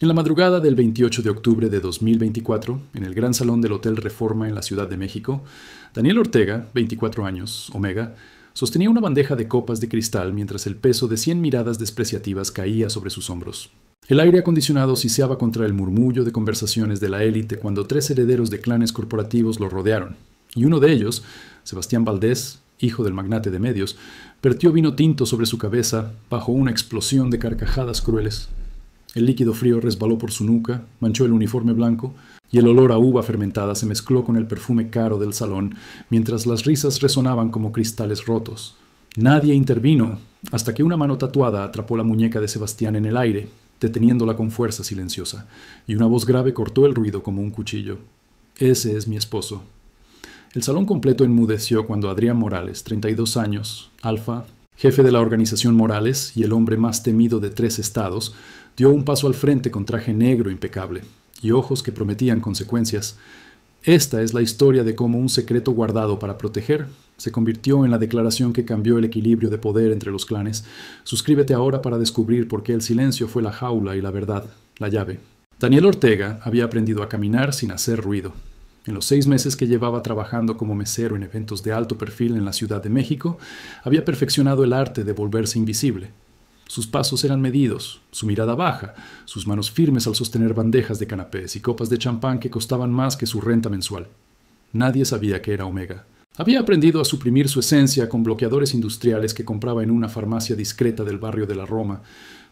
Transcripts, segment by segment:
En la madrugada del 28 de octubre de 2024, en el gran salón del Hotel Reforma en la Ciudad de México, Daniel Ortega, 24 años, Omega, sostenía una bandeja de copas de cristal mientras el peso de 100 miradas despreciativas caía sobre sus hombros. El aire acondicionado siseaba contra el murmullo de conversaciones de la élite cuando 3 herederos de clanes corporativos lo rodearon, y uno de ellos, Sebastián Valdés, hijo del magnate de medios, vertió vino tinto sobre su cabeza bajo una explosión de carcajadas crueles. El líquido frío resbaló por su nuca, manchó el uniforme blanco, y el olor a uva fermentada se mezcló con el perfume caro del salón, mientras las risas resonaban como cristales rotos. Nadie intervino, hasta que una mano tatuada atrapó la muñeca de Sebastián en el aire, deteniéndola con fuerza silenciosa, y una voz grave cortó el ruido como un cuchillo. «Ese es mi esposo». El salón completo enmudeció cuando Adrián Morales, 32 años, alfa, jefe de la organización Morales y el hombre más temido de 3 estados, dio un paso al frente con traje negro impecable y ojos que prometían consecuencias. Esta es la historia de cómo un secreto guardado para proteger se convirtió en la declaración que cambió el equilibrio de poder entre los clanes. Suscríbete ahora para descubrir por qué el silencio fue la jaula y la verdad, la llave. Daniel Ortega había aprendido a caminar sin hacer ruido. En los 6 meses que llevaba trabajando como mesero en eventos de alto perfil en la Ciudad de México, había perfeccionado el arte de volverse invisible. Sus pasos eran medidos, su mirada baja, sus manos firmes al sostener bandejas de canapés y copas de champán que costaban más que su renta mensual. Nadie sabía que era Omega. Había aprendido a suprimir su esencia con bloqueadores industriales que compraba en una farmacia discreta del barrio de la Roma,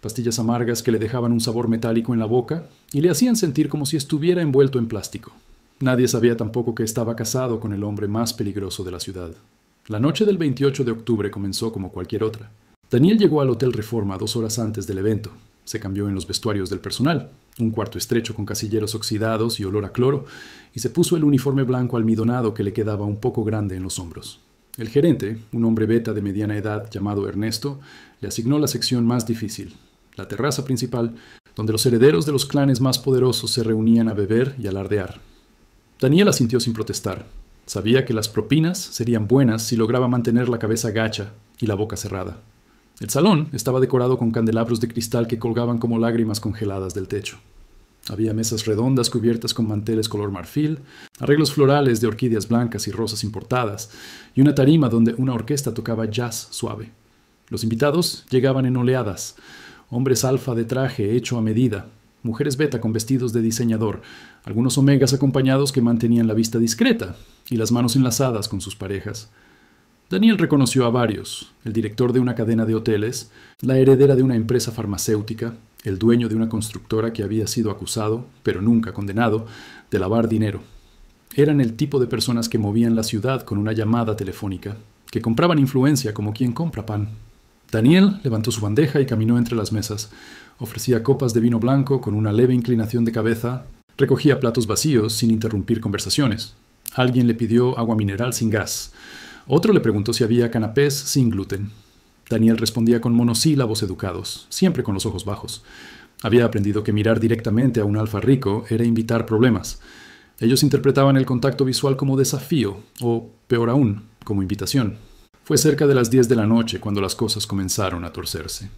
pastillas amargas que le dejaban un sabor metálico en la boca y le hacían sentir como si estuviera envuelto en plástico. Nadie sabía tampoco que estaba casado con el hombre más peligroso de la ciudad. La noche del 28 de octubre comenzó como cualquier otra. Daniel llegó al Hotel Reforma 2 horas antes del evento. Se cambió en los vestuarios del personal, un cuarto estrecho con casilleros oxidados y olor a cloro, y se puso el uniforme blanco almidonado que le quedaba un poco grande en los hombros. El gerente, un hombre beta de mediana edad llamado Ernesto, le asignó la sección más difícil, la terraza principal, donde los herederos de los clanes más poderosos se reunían a beber y alardear. Daniel asintió sin protestar. Sabía que las propinas serían buenas si lograba mantener la cabeza gacha y la boca cerrada. El salón estaba decorado con candelabros de cristal que colgaban como lágrimas congeladas del techo. Había mesas redondas cubiertas con manteles color marfil, arreglos florales de orquídeas blancas y rosas importadas, y una tarima donde una orquesta tocaba jazz suave. Los invitados llegaban en oleadas, hombres alfa de traje hecho a medida, mujeres beta con vestidos de diseñador, algunos omegas acompañados que mantenían la vista discreta y las manos enlazadas con sus parejas. Daniel reconoció a varios: el director de una cadena de hoteles, la heredera de una empresa farmacéutica, el dueño de una constructora que había sido acusado, pero nunca condenado, de lavar dinero. Eran el tipo de personas que movían la ciudad con una llamada telefónica, que compraban influencia como quien compra pan. Daniel levantó su bandeja y caminó entre las mesas. Ofrecía copas de vino blanco con una leve inclinación de cabeza. Recogía platos vacíos sin interrumpir conversaciones. Alguien le pidió agua mineral sin gas. Otro le preguntó si había canapés sin gluten. Daniel respondía con monosílabos educados, siempre con los ojos bajos. Había aprendido que mirar directamente a un alfa rico era invitar problemas. Ellos interpretaban el contacto visual como desafío, o, peor aún, como invitación. Fue cerca de las 10 de la noche cuando las cosas comenzaron a torcerse.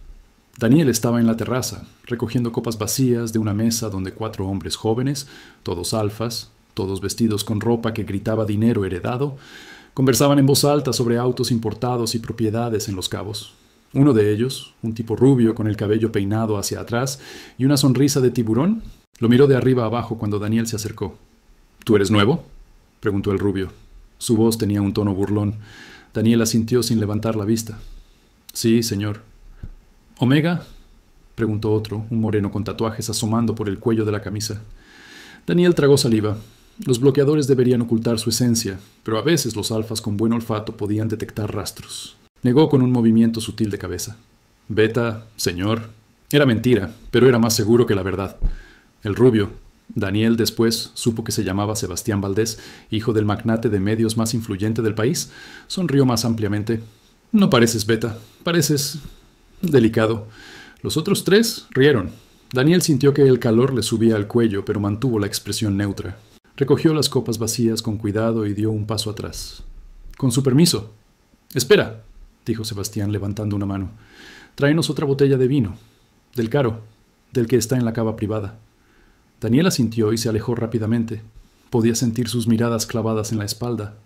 Daniel estaba en la terraza, recogiendo copas vacías de una mesa donde 4 hombres jóvenes, todos alfas, todos vestidos con ropa que gritaba dinero heredado, conversaban en voz alta sobre autos importados y propiedades en Los Cabos. Uno de ellos, un tipo rubio con el cabello peinado hacia atrás y una sonrisa de tiburón, lo miró de arriba abajo cuando Daniel se acercó. «¿Tú eres nuevo?», preguntó el rubio. Su voz tenía un tono burlón. Daniel asintió sin levantar la vista. «Sí, señor». «¿Omega?», preguntó otro, un moreno con tatuajes asomando por el cuello de la camisa. Daniel tragó saliva. Los bloqueadores deberían ocultar su esencia, pero a veces los alfas con buen olfato podían detectar rastros. Negó con un movimiento sutil de cabeza. «Beta, señor». Era mentira, pero era más seguro que la verdad. El rubio, Daniel después supo que se llamaba Sebastián Valdés, hijo del magnate de medios más influyente del país, sonrió más ampliamente. «No pareces beta, pareces delicado». Los otros 3 rieron. Daniel sintió que el calor le subía al cuello, pero mantuvo la expresión neutra. Recogió las copas vacías con cuidado y dio un paso atrás. «Con su permiso». «Espera», dijo Sebastián levantando una mano. «Tráenos otra botella de vino. Del caro». del que está en la cava privada. Daniel asintió y se alejó rápidamente. Podía sentir sus miradas clavadas en la espalda.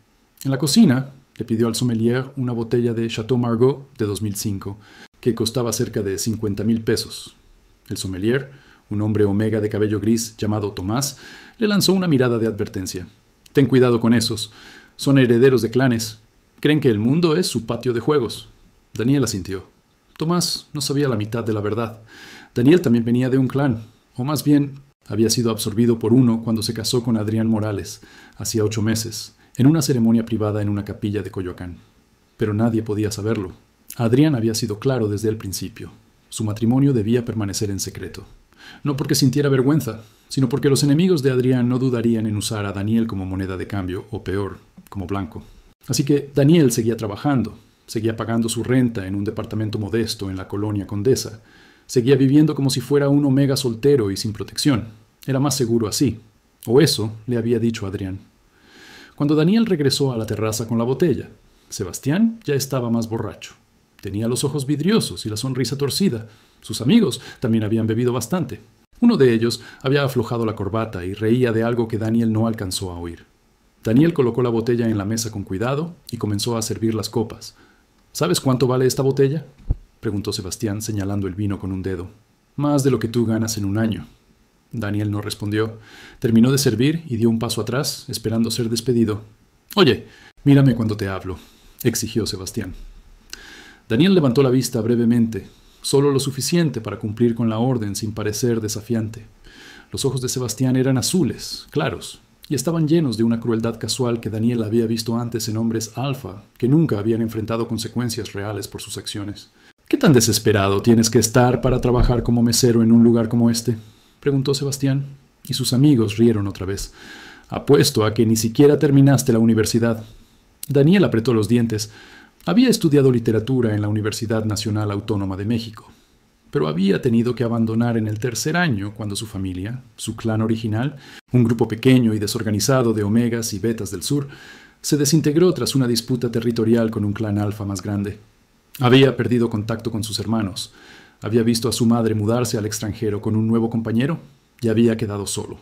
En la cocina, le pidió al sommelier una botella de Chateau Margaux de 2005, que costaba cerca de 50,000 pesos. El sommelier, un hombre omega de cabello gris llamado Tomás, le lanzó una mirada de advertencia. «Ten cuidado con esos. Son herederos de clanes. Creen que el mundo es su patio de juegos». Daniel asintió. Tomás no sabía la mitad de la verdad. Daniel también venía de un clan, o más bien había sido absorbido por uno cuando se casó con Adrián Morales, hacía 8 meses, en una ceremonia privada en una capilla de Coyoacán. Pero nadie podía saberlo. Adrián había sido claro desde el principio. Su matrimonio debía permanecer en secreto. No porque sintiera vergüenza, sino porque los enemigos de Adrián no dudarían en usar a Daniel como moneda de cambio, o peor, como blanco. Así que Daniel seguía trabajando, seguía pagando su renta en un departamento modesto en la colonia Condesa, seguía viviendo como si fuera un omega soltero y sin protección. Era más seguro así, o eso le había dicho Adrián. Cuando Daniel regresó a la terraza con la botella, Sebastián ya estaba más borracho. Tenía los ojos vidriosos y la sonrisa torcida. Sus amigos también habían bebido bastante. Uno de ellos había aflojado la corbata y reía de algo que Daniel no alcanzó a oír. Daniel colocó la botella en la mesa con cuidado y comenzó a servir las copas. «¿Sabes cuánto vale esta botella?», preguntó Sebastián, señalando el vino con un dedo. «Más de lo que tú ganas en un año». Daniel no respondió. Terminó de servir y dio un paso atrás, esperando ser despedido. «Oye, mírame cuando te hablo», exigió Sebastián. Daniel levantó la vista brevemente, solo lo suficiente para cumplir con la orden sin parecer desafiante. Los ojos de Sebastián eran azules, claros, y estaban llenos de una crueldad casual que Daniel había visto antes en hombres alfa, que nunca habían enfrentado consecuencias reales por sus acciones. «¿Qué tan desesperado tienes que estar para trabajar como mesero en un lugar como este?», preguntó Sebastián, y sus amigos rieron otra vez. «Apuesto a que ni siquiera terminaste la universidad». Daniel apretó los dientes. Había estudiado literatura en la Universidad Nacional Autónoma de México, pero había tenido que abandonar en el 3er año cuando su familia, su clan original, un grupo pequeño y desorganizado de omegas y betas del sur, se desintegró tras una disputa territorial con un clan alfa más grande. Había perdido contacto con sus hermanos, había visto a su madre mudarse al extranjero con un nuevo compañero y había quedado solo.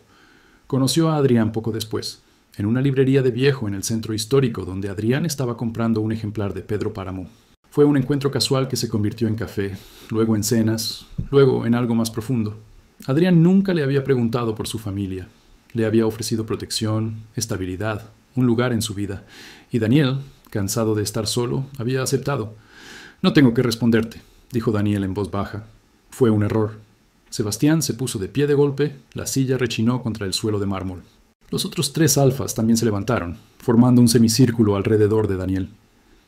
Conoció a Adrián poco después, en una librería de viejo en el centro histórico donde Adrián estaba comprando un ejemplar de Pedro Páramo. Fue un encuentro casual que se convirtió en café, luego en cenas, luego en algo más profundo. Adrián nunca le había preguntado por su familia. Le había ofrecido protección, estabilidad, un lugar en su vida. Y Daniel, cansado de estar solo, había aceptado. «No tengo que responderte», dijo Daniel en voz baja. Fue un error. Sebastián se puso de pie de golpe, la silla rechinó contra el suelo de mármol. Los otros 3 alfas también se levantaron, formando un semicírculo alrededor de Daniel.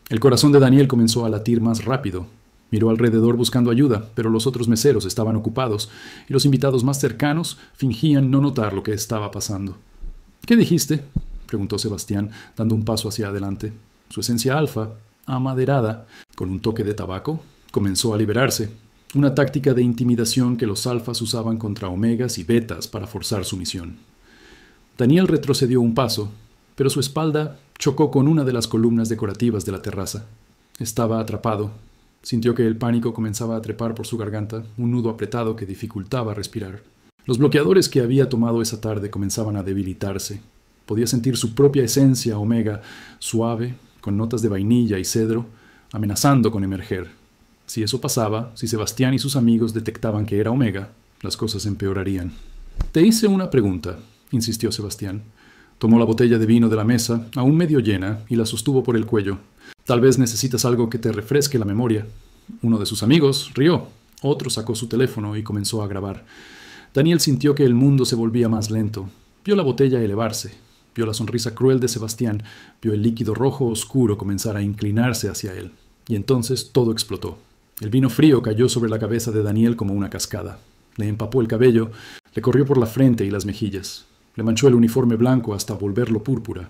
El corazón de Daniel comenzó a latir más rápido. Miró alrededor buscando ayuda, pero los otros meseros estaban ocupados, y los invitados más cercanos fingían no notar lo que estaba pasando. «¿Qué dijiste?», preguntó Sebastián, dando un paso hacia adelante. Su esencia alfa, amaderada, con un toque de tabaco, comenzó a liberarse, una táctica de intimidación que los alfas usaban contra omegas y betas para forzar su misión. Daniel retrocedió un paso, pero su espalda chocó con una de las columnas decorativas de la terraza. Estaba atrapado. Sintió que el pánico comenzaba a trepar por su garganta, un nudo apretado que dificultaba respirar. Los bloqueadores que había tomado esa tarde comenzaban a debilitarse. Podía sentir su propia esencia omega, suave, con notas de vainilla y cedro, amenazando con emerger. Si eso pasaba, si Sebastián y sus amigos detectaban que era omega, las cosas empeorarían. «Te hice una pregunta», insistió Sebastián. Tomó la botella de vino de la mesa, aún medio llena, y la sostuvo por el cuello. «Tal vez necesitas algo que te refresque la memoria». Uno de sus amigos rió, otro sacó su teléfono y comenzó a grabar. Daniel sintió que el mundo se volvía más lento. Vio la botella elevarse, vio la sonrisa cruel de Sebastián, vio el líquido rojo oscuro comenzar a inclinarse hacia él. Y entonces todo explotó. El vino frío cayó sobre la cabeza de Daniel como una cascada. Le empapó el cabello, le corrió por la frente y las mejillas. Le manchó el uniforme blanco hasta volverlo púrpura.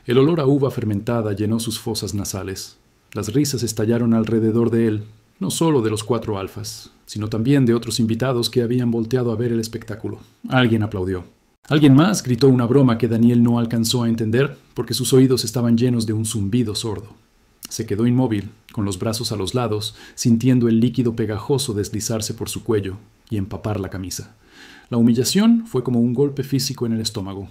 El olor a uva fermentada llenó sus fosas nasales. Las risas estallaron alrededor de él, no solo de los 4 alfas, sino también de otros invitados que habían volteado a ver el espectáculo. Alguien aplaudió. Alguien más gritó una broma que Daniel no alcanzó a entender porque sus oídos estaban llenos de un zumbido sordo. Se quedó inmóvil, con los brazos a los lados, sintiendo el líquido pegajoso deslizarse por su cuello, y empapar la camisa. La humillación fue como un golpe físico en el estómago.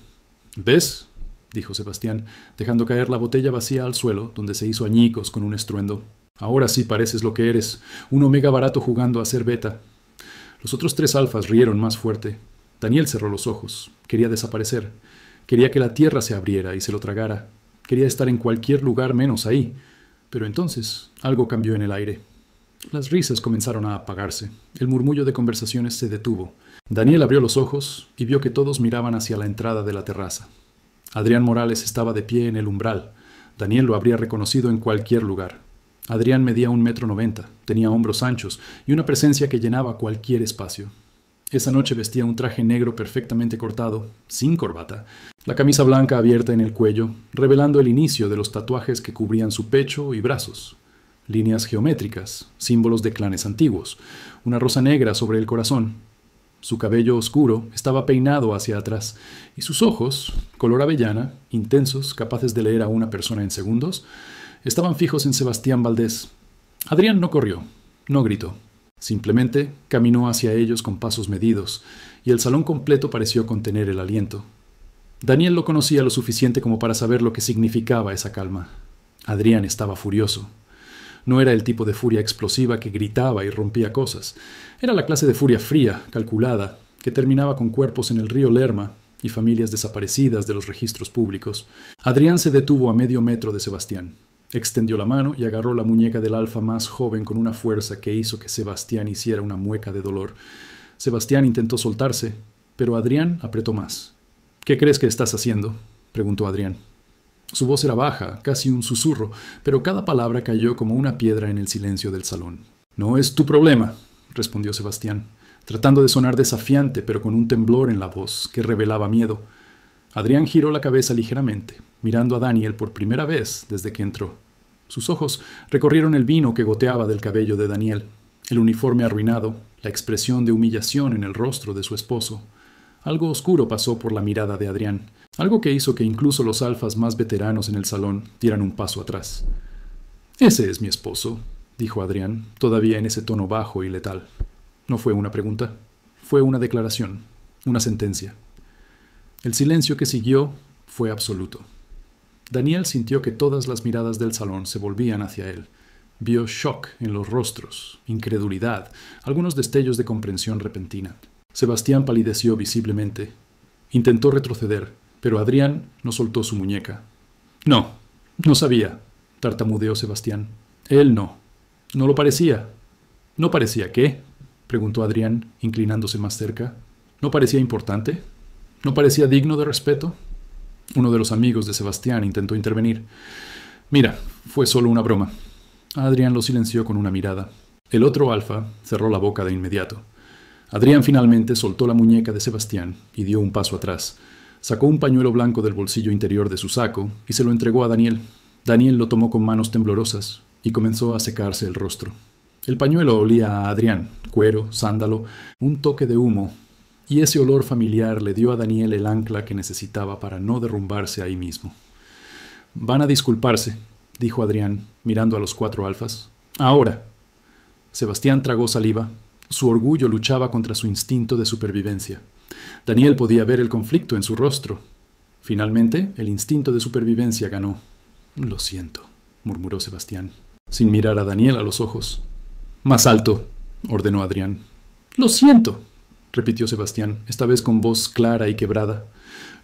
«¿Ves?», dijo Sebastián, dejando caer la botella vacía al suelo, donde se hizo añicos con un estruendo. «Ahora sí pareces lo que eres, un omega barato jugando a ser beta». Los otros 3 alfas rieron más fuerte. Daniel cerró los ojos. Quería desaparecer. Quería que la tierra se abriera y se lo tragara. Quería estar en cualquier lugar menos ahí. Pero entonces algo cambió en el aire. Las risas comenzaron a apagarse. El murmullo de conversaciones se detuvo. Daniel abrió los ojos y vio que todos miraban hacia la entrada de la terraza. Adrián Morales estaba de pie en el umbral. Daniel lo habría reconocido en cualquier lugar. Adrián medía 1,90 m, tenía hombros anchos y una presencia que llenaba cualquier espacio. Esa noche vestía un traje negro perfectamente cortado, sin corbata, la camisa blanca abierta en el cuello, revelando el inicio de los tatuajes que cubrían su pecho y brazos. Líneas geométricas, símbolos de clanes antiguos, una rosa negra sobre el corazón. Su cabello oscuro estaba peinado hacia atrás, y sus ojos, color avellana, intensos, capaces de leer a una persona en segundos, estaban fijos en Sebastián Valdés. Adrián no corrió, no gritó. Simplemente caminó hacia ellos con pasos medidos, y el salón completo pareció contener el aliento. Daniel lo conocía lo suficiente como para saber lo que significaba esa calma. Adrián estaba furioso. No era el tipo de furia explosiva que gritaba y rompía cosas. Era la clase de furia fría, calculada, que terminaba con cuerpos en el río Lerma y familias desaparecidas de los registros públicos. Adrián se detuvo a medio metro de Sebastián. Extendió la mano y agarró la muñeca del alfa más joven con una fuerza que hizo que Sebastián hiciera una mueca de dolor. Sebastián intentó soltarse, pero Adrián apretó más. «¿Qué crees que estás haciendo?», preguntó Adrián. Su voz era baja, casi un susurro, pero cada palabra cayó como una piedra en el silencio del salón. «No es tu problema», respondió Sebastián, tratando de sonar desafiante, pero con un temblor en la voz que revelaba miedo. Adrián giró la cabeza ligeramente, mirando a Daniel por primera vez desde que entró. Sus ojos recorrieron el vino que goteaba del cabello de Daniel, el uniforme arruinado, la expresión de humillación en el rostro de su esposo. Algo oscuro pasó por la mirada de Adrián, algo que hizo que incluso los alfas más veteranos en el salón dieran un paso atrás. «Ese es mi esposo», dijo Adrián, todavía en ese tono bajo y letal. No fue una pregunta, fue una declaración, una sentencia. El silencio que siguió fue absoluto. Daniel sintió que todas las miradas del salón se volvían hacia él. Vio shock en los rostros, incredulidad, algunos destellos de comprensión repentina. Sebastián palideció visiblemente. Intentó retroceder, pero Adrián no soltó su muñeca. «No, no sabía», tartamudeó Sebastián. «Él no. No lo parecía». «¿No parecía qué?», preguntó Adrián, inclinándose más cerca. «¿No parecía importante? ¿No parecía digno de respeto?». Uno de los amigos de Sebastián intentó intervenir. «Mira, fue solo una broma». Adrián lo silenció con una mirada. El otro alfa cerró la boca de inmediato. Adrián finalmente soltó la muñeca de Sebastián y dio un paso atrás. Sacó un pañuelo blanco del bolsillo interior de su saco y se lo entregó a Daniel. Daniel lo tomó con manos temblorosas y comenzó a secarse el rostro. El pañuelo olía a Adrián, cuero, sándalo, un toque de humo, y ese olor familiar le dio a Daniel el ancla que necesitaba para no derrumbarse ahí mismo. «Van a disculparse», dijo Adrián, mirando a los 4 alfas. «Ahora». Sebastián tragó saliva. Su orgullo luchaba contra su instinto de supervivencia. Daniel podía ver el conflicto en su rostro. Finalmente, el instinto de supervivencia ganó. «Lo siento», murmuró Sebastián, sin mirar a Daniel a los ojos. «Más alto», ordenó Adrián. «Lo siento», repitió Sebastián, esta vez con voz clara y quebrada.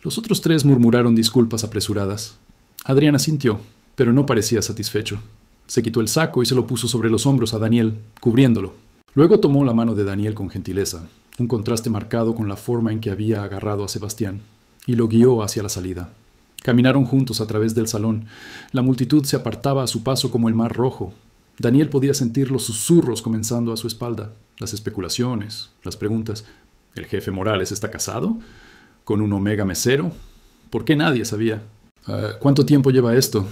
Los otros 3 murmuraron disculpas apresuradas. Adrián asintió, pero no parecía satisfecho. Se quitó el saco y se lo puso sobre los hombros a Daniel, cubriéndolo. Luego tomó la mano de Daniel con gentileza, un contraste marcado con la forma en que había agarrado a Sebastián, y lo guió hacia la salida. Caminaron juntos a través del salón. La multitud se apartaba a su paso como el mar rojo. Daniel podía sentir los susurros comenzando a su espalda, las especulaciones, las preguntas. ¿El jefe Morales está casado? ¿Con un omega mesero? ¿Por qué nadie sabía? ¿Cuánto tiempo lleva esto?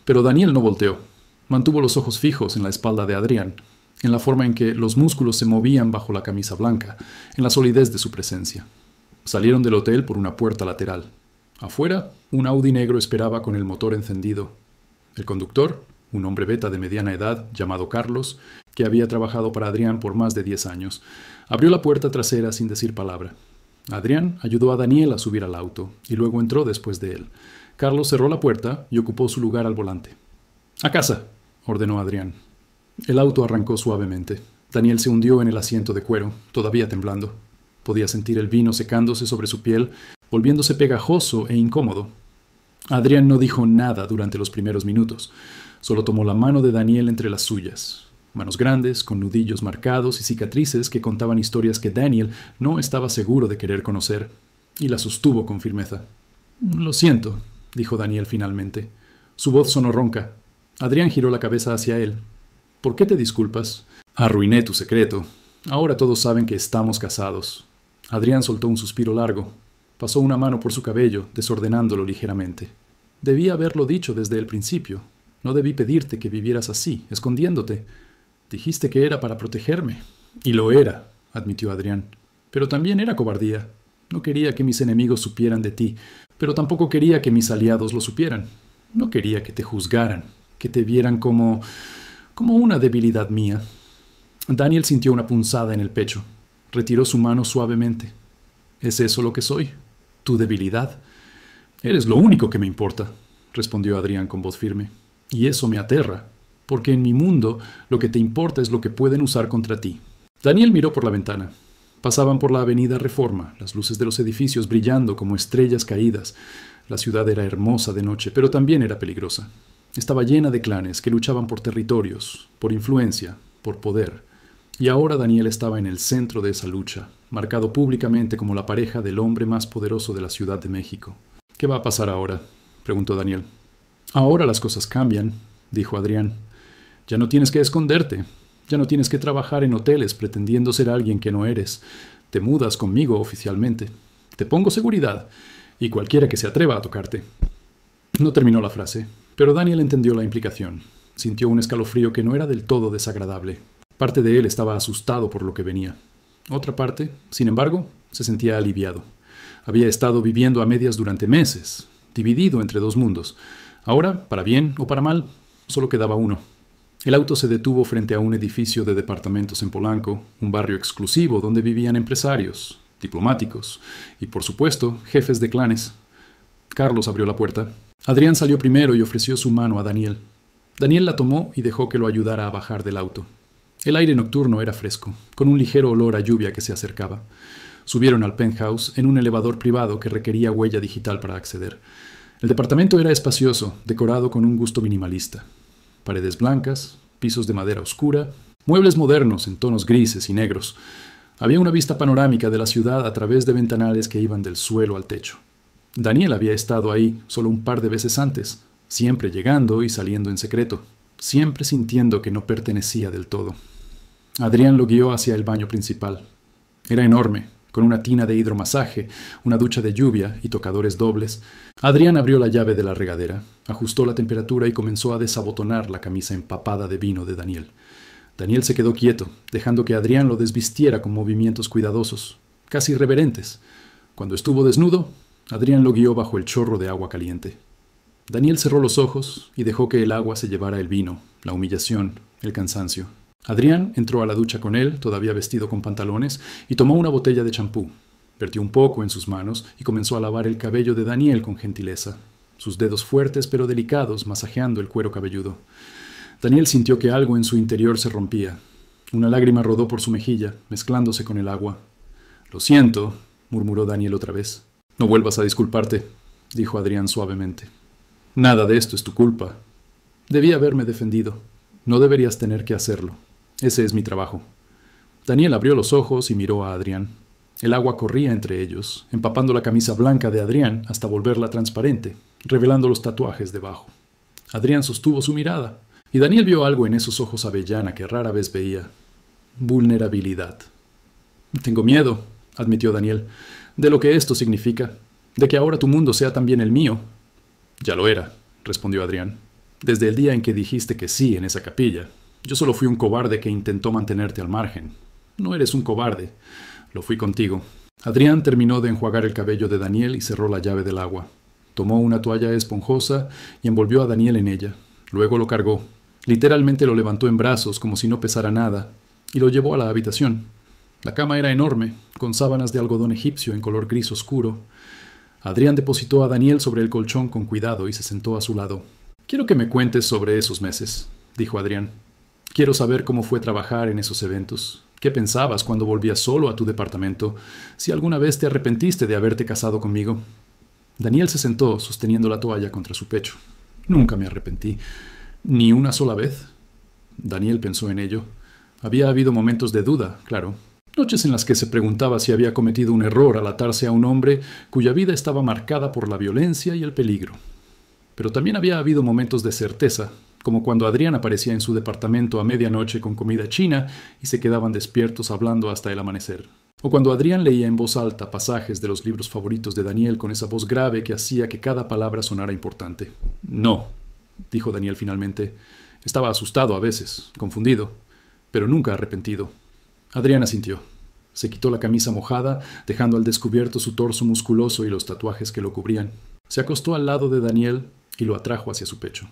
Pero Daniel no volteó. Mantuvo los ojos fijos en la espalda de Adrián, en la forma en que los músculos se movían bajo la camisa blanca, en la solidez de su presencia. Salieron del hotel por una puerta lateral. Afuera, un Audi negro esperaba con el motor encendido. El conductor, un hombre beta de mediana edad, llamado Carlos, que había trabajado para Adrián por más de 10 años. Abrió la puerta trasera sin decir palabra. Adrián ayudó a Daniel a subir al auto, y luego entró después de él. Carlos cerró la puerta y ocupó su lugar al volante. «A casa», ordenó Adrián. El auto arrancó suavemente. Daniel se hundió en el asiento de cuero, todavía temblando. Podía sentir el vino secándose sobre su piel, volviéndose pegajoso e incómodo. Adrián no dijo nada durante los primeros minutos. Solo tomó la mano de Daniel entre las suyas. Manos grandes, con nudillos marcados y cicatrices que contaban historias que Daniel no estaba seguro de querer conocer, y la sostuvo con firmeza. «Lo siento», dijo Daniel finalmente. Su voz sonó ronca. Adrián giró la cabeza hacia él. «¿Por qué te disculpas? Arruiné tu secreto. Ahora todos saben que estamos casados». Adrián soltó un suspiro largo. Pasó una mano por su cabello, desordenándolo ligeramente. «Debí haberlo dicho desde el principio. No debí pedirte que vivieras así, escondiéndote. Dijiste que era para protegerme». «Y lo era», admitió Adrián. «Pero también era cobardía. No quería que mis enemigos supieran de ti, pero tampoco quería que mis aliados lo supieran. No quería que te juzgaran, que te vieran como una debilidad mía». Daniel sintió una punzada en el pecho. Retiró su mano suavemente. «¿Es eso lo que soy? ¿Tu debilidad?» «Eres lo único que me importa», respondió Adrián con voz firme. «Y eso me aterra, porque en mi mundo lo que te importa es lo que pueden usar contra ti». Daniel miró por la ventana. Pasaban por la avenida Reforma, las luces de los edificios brillando como estrellas caídas. La ciudad era hermosa de noche, pero también era peligrosa. Estaba llena de clanes que luchaban por territorios, por influencia, por poder. Y ahora Daniel estaba en el centro de esa lucha, marcado públicamente como la pareja del hombre más poderoso de la Ciudad de México. «¿Qué va a pasar ahora?», preguntó Daniel. «Ahora las cosas cambian», dijo Adrián. «Ya no tienes que esconderte. Ya no tienes que trabajar en hoteles pretendiendo ser alguien que no eres. Te mudas conmigo oficialmente. Te pongo seguridad, y cualquiera que se atreva a tocarte». No terminó la frase, pero Daniel entendió la implicación. Sintió un escalofrío que no era del todo desagradable. Parte de él estaba asustado por lo que venía. Otra parte, sin embargo, se sentía aliviado. Había estado viviendo a medias durante meses, dividido entre dos mundos. Ahora, para bien o para mal, solo quedaba uno. El auto se detuvo frente a un edificio de departamentos en Polanco, un barrio exclusivo donde vivían empresarios, diplomáticos y, por supuesto, jefes de clanes. Carlos abrió la puerta. Adrián salió primero y ofreció su mano a Daniel. Daniel la tomó y dejó que lo ayudara a bajar del auto. El aire nocturno era fresco, con un ligero olor a lluvia que se acercaba. Subieron al penthouse en un elevador privado que requería huella digital para acceder. El departamento era espacioso, decorado con un gusto minimalista. Paredes blancas, pisos de madera oscura, muebles modernos en tonos grises y negros. Había una vista panorámica de la ciudad a través de ventanales que iban del suelo al techo. Daniel había estado ahí solo un par de veces antes, siempre llegando y saliendo en secreto, siempre sintiendo que no pertenecía del todo. Adrián lo guió hacia el baño principal. Era enorme, con una tina de hidromasaje, una ducha de lluvia y tocadores dobles. Adrián abrió la llave de la regadera, ajustó la temperatura y comenzó a desabotonar la camisa empapada de vino de Daniel. Daniel se quedó quieto, dejando que Adrián lo desvistiera con movimientos cuidadosos, casi reverentes. Cuando estuvo desnudo, Adrián lo guió bajo el chorro de agua caliente. Daniel cerró los ojos y dejó que el agua se llevara el vino, la humillación, el cansancio. Adrián entró a la ducha con él, todavía vestido con pantalones, y tomó una botella de champú. Vertió un poco en sus manos y comenzó a lavar el cabello de Daniel con gentileza, sus dedos fuertes pero delicados masajeando el cuero cabelludo. Daniel sintió que algo en su interior se rompía. Una lágrima rodó por su mejilla, mezclándose con el agua. «Lo siento», murmuró Daniel otra vez. «No vuelvas a disculparte», dijo Adrián suavemente. «Nada de esto es tu culpa. Debí haberme defendido. No deberías tener que hacerlo. Ese es mi trabajo». Daniel abrió los ojos y miró a Adrián. El agua corría entre ellos, empapando la camisa blanca de Adrián hasta volverla transparente, revelando los tatuajes debajo. Adrián sostuvo su mirada, y Daniel vio algo en esos ojos avellana que rara vez veía. Vulnerabilidad. «Tengo miedo», admitió Daniel, «de lo que esto significa, de que ahora tu mundo sea también el mío». «Ya lo era», respondió Adrián. «Desde el día en que dijiste que sí en esa capilla. Yo solo fui un cobarde que intentó mantenerte al margen. No eres un cobarde. Lo fui contigo». Adrián terminó de enjuagar el cabello de Daniel y cerró la llave del agua. Tomó una toalla esponjosa y envolvió a Daniel en ella. Luego lo cargó. Literalmente lo levantó en brazos como si no pesara nada y lo llevó a la habitación. La cama era enorme, con sábanas de algodón egipcio en color gris oscuro. Adrián depositó a Daniel sobre el colchón con cuidado y se sentó a su lado. «Quiero que me cuentes sobre esos meses», dijo Adrián. «Quiero saber cómo fue trabajar en esos eventos. ¿Qué pensabas cuando volvías solo a tu departamento? Si alguna vez te arrepentiste de haberte casado conmigo». Daniel se sentó sosteniendo la toalla contra su pecho. «Nunca me arrepentí. ¿Ni una sola vez?». Daniel pensó en ello. Había habido momentos de duda, claro. Noches en las que se preguntaba si había cometido un error al atarse a un hombre cuya vida estaba marcada por la violencia y el peligro. Pero también había habido momentos de certeza, como cuando Adrián aparecía en su departamento a medianoche con comida china y se quedaban despiertos hablando hasta el amanecer. O cuando Adrián leía en voz alta pasajes de los libros favoritos de Daniel con esa voz grave que hacía que cada palabra sonara importante. «No», dijo Daniel finalmente. Estaba asustado a veces, confundido, pero nunca arrepentido. Adrián asintió. Se quitó la camisa mojada, dejando al descubierto su torso musculoso y los tatuajes que lo cubrían. Se acostó al lado de Daniel y lo atrajo hacia su pecho.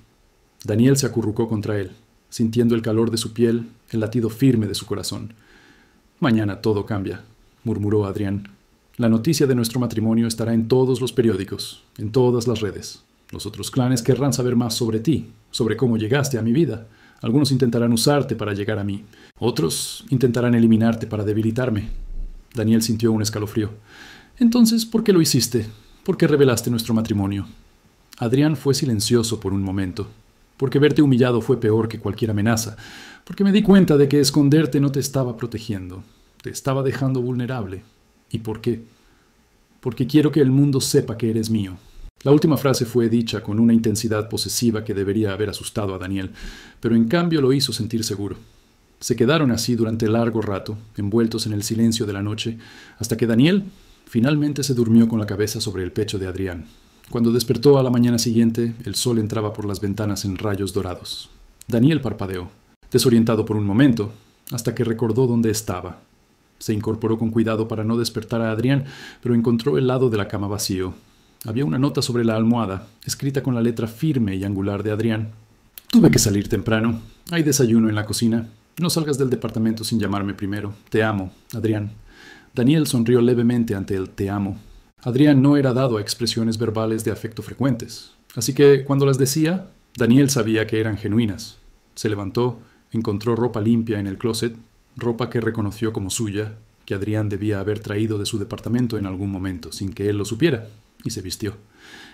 Daniel se acurrucó contra él, sintiendo el calor de su piel, el latido firme de su corazón. «Mañana todo cambia», murmuró Adrián. «La noticia de nuestro matrimonio estará en todos los periódicos, en todas las redes. Los otros clanes querrán saber más sobre ti, sobre cómo llegaste a mi vida. Algunos intentarán usarte para llegar a mí. Otros intentarán eliminarte para debilitarme». Daniel sintió un escalofrío. «Entonces, ¿por qué lo hiciste? ¿Por qué revelaste nuestro matrimonio?» Adrián fue silencioso por un momento. «Porque verte humillado fue peor que cualquier amenaza. Porque me di cuenta de que esconderte no te estaba protegiendo. Te estaba dejando vulnerable. ¿Y por qué? Porque quiero que el mundo sepa que eres mío». La última frase fue dicha con una intensidad posesiva que debería haber asustado a Daniel, pero en cambio lo hizo sentir seguro. Se quedaron así durante largo rato, envueltos en el silencio de la noche, hasta que Daniel finalmente se durmió con la cabeza sobre el pecho de Adrián. Cuando despertó a la mañana siguiente, el sol entraba por las ventanas en rayos dorados. Daniel parpadeó, desorientado por un momento, hasta que recordó dónde estaba. Se incorporó con cuidado para no despertar a Adrián, pero encontró el lado de la cama vacío. Había una nota sobre la almohada, escrita con la letra firme y angular de Adrián. «Tuve que salir temprano. Hay desayuno en la cocina. No salgas del departamento sin llamarme primero. Te amo, Adrián». Daniel sonrió levemente ante el «te amo». Adrián no era dado a expresiones verbales de afecto frecuentes, así que cuando las decía, Daniel sabía que eran genuinas. Se levantó, encontró ropa limpia en el closet, ropa que reconoció como suya, que Adrián debía haber traído de su departamento en algún momento, sin que él lo supiera, y se vistió.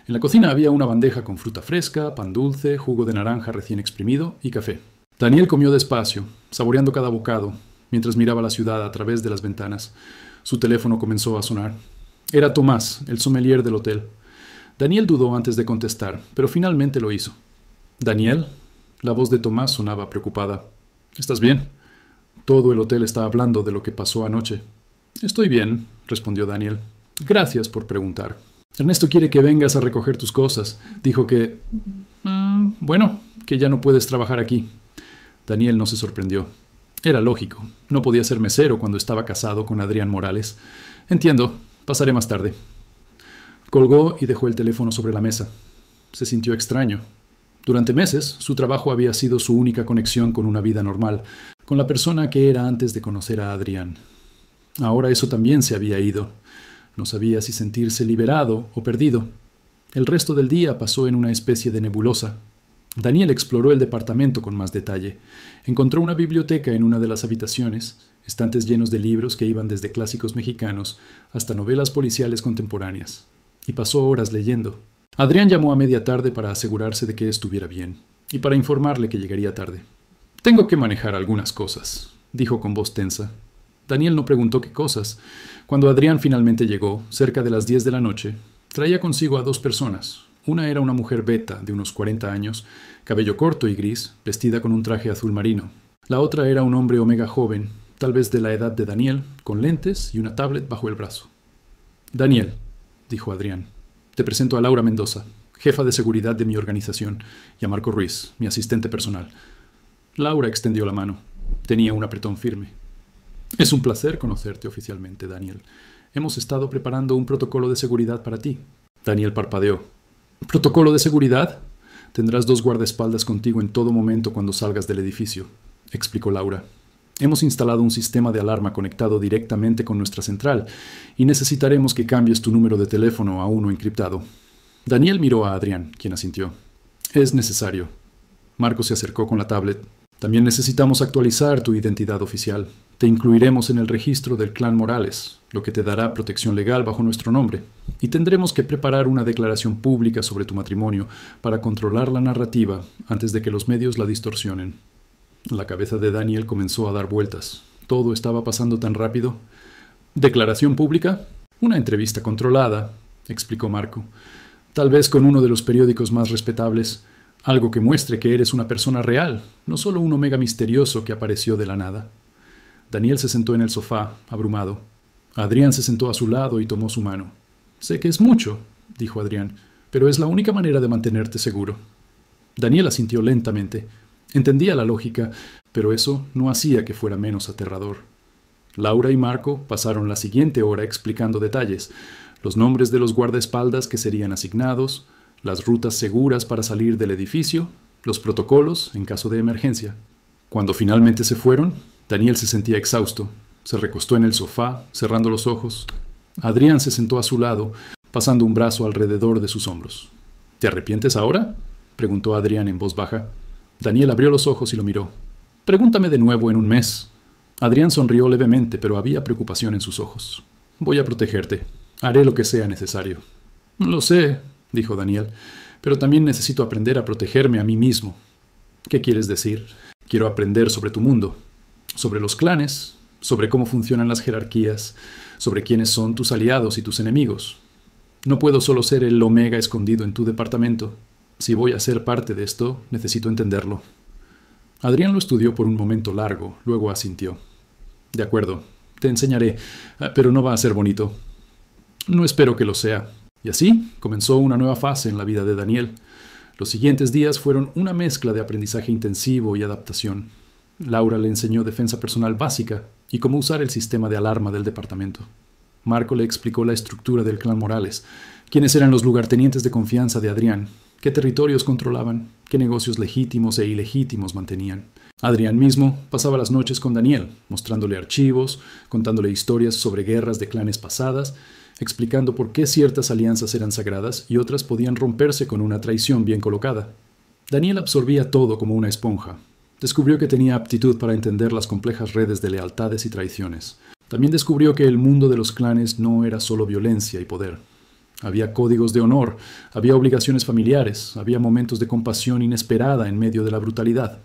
En la cocina había una bandeja con fruta fresca, pan dulce, jugo de naranja recién exprimido y café. Daniel comió despacio, saboreando cada bocado, mientras miraba la ciudad a través de las ventanas. Su teléfono comenzó a sonar. Era Tomás, el sommelier del hotel. Daniel dudó antes de contestar, pero finalmente lo hizo. «¿Daniel?» La voz de Tomás sonaba preocupada. «¿Estás bien?» Todo el hotel está hablando de lo que pasó anoche. «Estoy bien», respondió Daniel. «Gracias por preguntar. Ernesto quiere que vengas a recoger tus cosas. Dijo que... bueno, que ya no puedes trabajar aquí». Daniel no se sorprendió. Era lógico. No podía ser mesero cuando estaba casado con Adrián Morales. «Entiendo. Pasaré más tarde». Colgó y dejó el teléfono sobre la mesa. Se sintió extraño. Durante meses, su trabajo había sido su única conexión con una vida normal, con la persona que era antes de conocer a Adrián. Ahora eso también se había ido. No sabía si sentirse liberado o perdido. El resto del día pasó en una especie de nebulosa. Daniel exploró el departamento con más detalle. Encontró una biblioteca en una de las habitaciones, estantes llenos de libros que iban desde clásicos mexicanos hasta novelas policiales contemporáneas, y pasó horas leyendo. Adrián llamó a media tarde para asegurarse de que estuviera bien, y para informarle que llegaría tarde. «Tengo que manejar algunas cosas», dijo con voz tensa. Daniel no preguntó qué cosas. Cuando Adrián finalmente llegó, cerca de las 10 de la noche, traía consigo a 2 personas. Una era una mujer beta, de unos 40 años, cabello corto y gris, vestida con un traje azul marino. La otra era un hombre omega joven, tal vez de la edad de Daniel, con lentes y una tablet bajo el brazo. «Daniel», dijo Adrián, «te presento a Laura Mendoza, jefa de seguridad de mi organización, y a Marco Ruiz, mi asistente personal». Laura extendió la mano. Tenía un apretón firme. «Es un placer conocerte oficialmente, Daniel. Hemos estado preparando un protocolo de seguridad para ti». Daniel parpadeó. «¿Protocolo de seguridad?». Tendrás 2 guardaespaldas contigo en todo momento cuando salgas del edificio, explicó Laura. Hemos instalado un sistema de alarma conectado directamente con nuestra central y necesitaremos que cambies tu número de teléfono a uno encriptado. Daniel miró a Adrián, quien asintió. Es necesario. Marco se acercó con la tablet. También necesitamos actualizar tu identidad oficial. Te incluiremos en el registro del clan Morales, lo que te dará protección legal bajo nuestro nombre. Y tendremos que preparar una declaración pública sobre tu matrimonio para controlar la narrativa antes de que los medios la distorsionen. La cabeza de Daniel comenzó a dar vueltas. Todo estaba pasando tan rápido. ¿Declaración pública? Una entrevista controlada, explicó Marco. Tal vez con uno de los periódicos más respetables. Algo que muestre que eres una persona real, no solo un Omega misterioso que apareció de la nada. Daniel se sentó en el sofá, abrumado. Adrián se sentó a su lado y tomó su mano. Sé que es mucho, dijo Adrián, pero es la única manera de mantenerte seguro. Daniel asintió lentamente. Entendía la lógica, pero eso no hacía que fuera menos aterrador. Laura y Marco pasaron la siguiente hora explicando detalles, los nombres de los guardaespaldas que serían asignados, las rutas seguras para salir del edificio, los protocolos en caso de emergencia. Cuando finalmente se fueron, Daniel se sentía exhausto. Se recostó en el sofá, cerrando los ojos. Adrián se sentó a su lado, pasando un brazo alrededor de sus hombros. ¿Te arrepientes ahora?, preguntó Adrián en voz baja. Daniel abrió los ojos y lo miró. Pregúntame de nuevo en un mes. Adrián sonrió levemente, pero había preocupación en sus ojos. Voy a protegerte. Haré lo que sea necesario. Lo sé, dijo Daniel, pero también necesito aprender a protegerme a mí mismo. ¿Qué quieres decir? Quiero aprender sobre tu mundo, sobre los clanes, sobre cómo funcionan las jerarquías, sobre quiénes son tus aliados y tus enemigos. No puedo solo ser el Omega escondido en tu departamento. Si voy a ser parte de esto, necesito entenderlo. Adrián lo estudió por un momento largo, luego asintió. De acuerdo, te enseñaré, pero no va a ser bonito. No espero que lo sea. Y así comenzó una nueva fase en la vida de Daniel. Los siguientes días fueron una mezcla de aprendizaje intensivo y adaptación. Laura le enseñó defensa personal básica y cómo usar el sistema de alarma del departamento. Marco le explicó la estructura del clan Morales, quiénes eran los lugartenientes de confianza de Adrián, qué territorios controlaban, qué negocios legítimos e ilegítimos mantenían. Adrián mismo pasaba las noches con Daniel, mostrándole archivos, contándole historias sobre guerras de clanes pasadas, explicando por qué ciertas alianzas eran sagradas y otras podían romperse con una traición bien colocada. Daniel absorbía todo como una esponja. Descubrió que tenía aptitud para entender las complejas redes de lealtades y traiciones. También descubrió que el mundo de los clanes no era solo violencia y poder. Había códigos de honor, había obligaciones familiares, había momentos de compasión inesperada en medio de la brutalidad.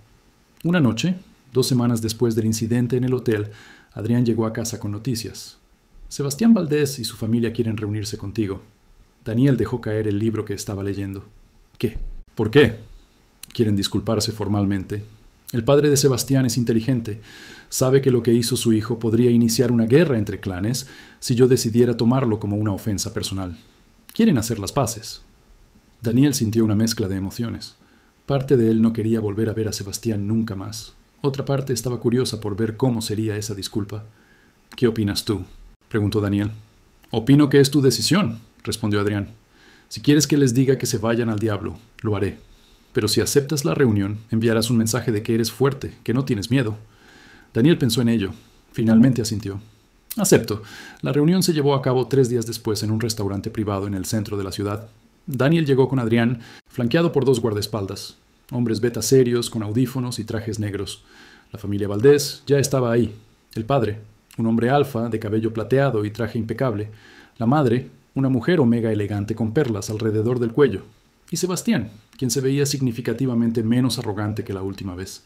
Una noche, 2 semanas después del incidente en el hotel, Adrián llegó a casa con noticias. Sebastián Valdés y su familia quieren reunirse contigo. Daniel dejó caer el libro que estaba leyendo. ¿Qué? ¿Por qué? Quieren disculparse formalmente. El padre de Sebastián es inteligente. Sabe que lo que hizo su hijo podría iniciar una guerra entre clanes si yo decidiera tomarlo como una ofensa personal. Quieren hacer las paces. Daniel sintió una mezcla de emociones. Parte de él no quería volver a ver a Sebastián nunca más. Otra parte estaba curiosa por ver cómo sería esa disculpa. ¿Qué opinas tú?, preguntó Daniel. Opino que es tu decisión, respondió Adrián. Si quieres que les diga que se vayan al diablo, lo haré. Pero si aceptas la reunión, enviarás un mensaje de que eres fuerte, que no tienes miedo. Daniel pensó en ello. Finalmente asintió. Acepto. La reunión se llevó a cabo 3 días después en un restaurante privado en el centro de la ciudad. Daniel llegó con Adrián, flanqueado por 2 guardaespaldas, hombres beta serios con audífonos y trajes negros. La familia Valdés ya estaba ahí. El padre, un hombre alfa de cabello plateado y traje impecable. La madre, una mujer omega elegante con perlas alrededor del cuello. Y Sebastián, quien se veía significativamente menos arrogante que la última vez.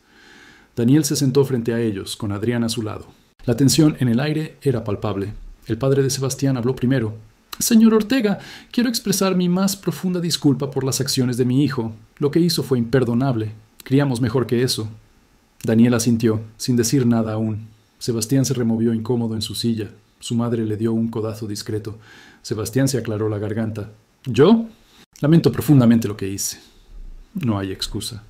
Daniel se sentó frente a ellos, con Adrián a su lado. La tensión en el aire era palpable. El padre de Sebastián habló primero. Señor Ortega, quiero expresar mi más profunda disculpa por las acciones de mi hijo. Lo que hizo fue imperdonable. Criamos mejor que eso. Daniel asintió, sin decir nada aún. Sebastián se removió incómodo en su silla. Su madre le dio un codazo discreto. Sebastián se aclaró la garganta. ¿Yo? Lamento profundamente lo que hice. No hay excusa.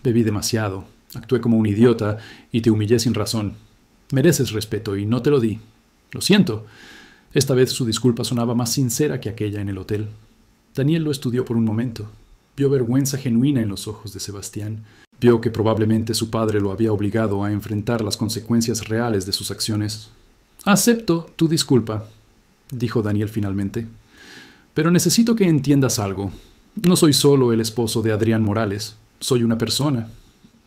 Bebí demasiado, actué como un idiota y te humillé sin razón. Mereces respeto y no te lo di. Lo siento. Esta vez su disculpa sonaba más sincera que aquella en el hotel. Daniel lo estudió por un momento. Vio vergüenza genuina en los ojos de Sebastián. Vio que probablemente su padre lo había obligado a enfrentar las consecuencias reales de sus acciones. «Acepto tu disculpa», dijo Daniel finalmente. «Pero necesito que entiendas algo. No soy solo el esposo de Adrián Morales. Soy una persona.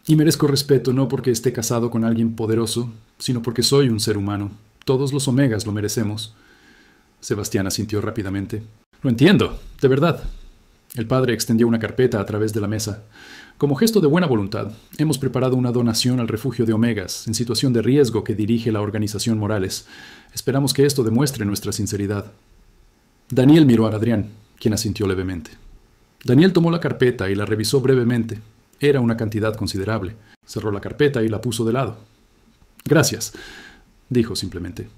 Y merezco respeto no porque esté casado con alguien poderoso, sino porque soy un ser humano. Todos los Omegas lo merecemos». Sebastián asintió rápidamente. «Lo entiendo, de verdad». El padre extendió una carpeta a través de la mesa. «Como gesto de buena voluntad, hemos preparado una donación al refugio de Omegas, en situación de riesgo que dirige la organización Morales. Esperamos que esto demuestre nuestra sinceridad». Daniel miró a Adrián, quien asintió levemente. Daniel tomó la carpeta y la revisó brevemente. Era una cantidad considerable. Cerró la carpeta y la puso de lado. «Gracias», dijo simplemente.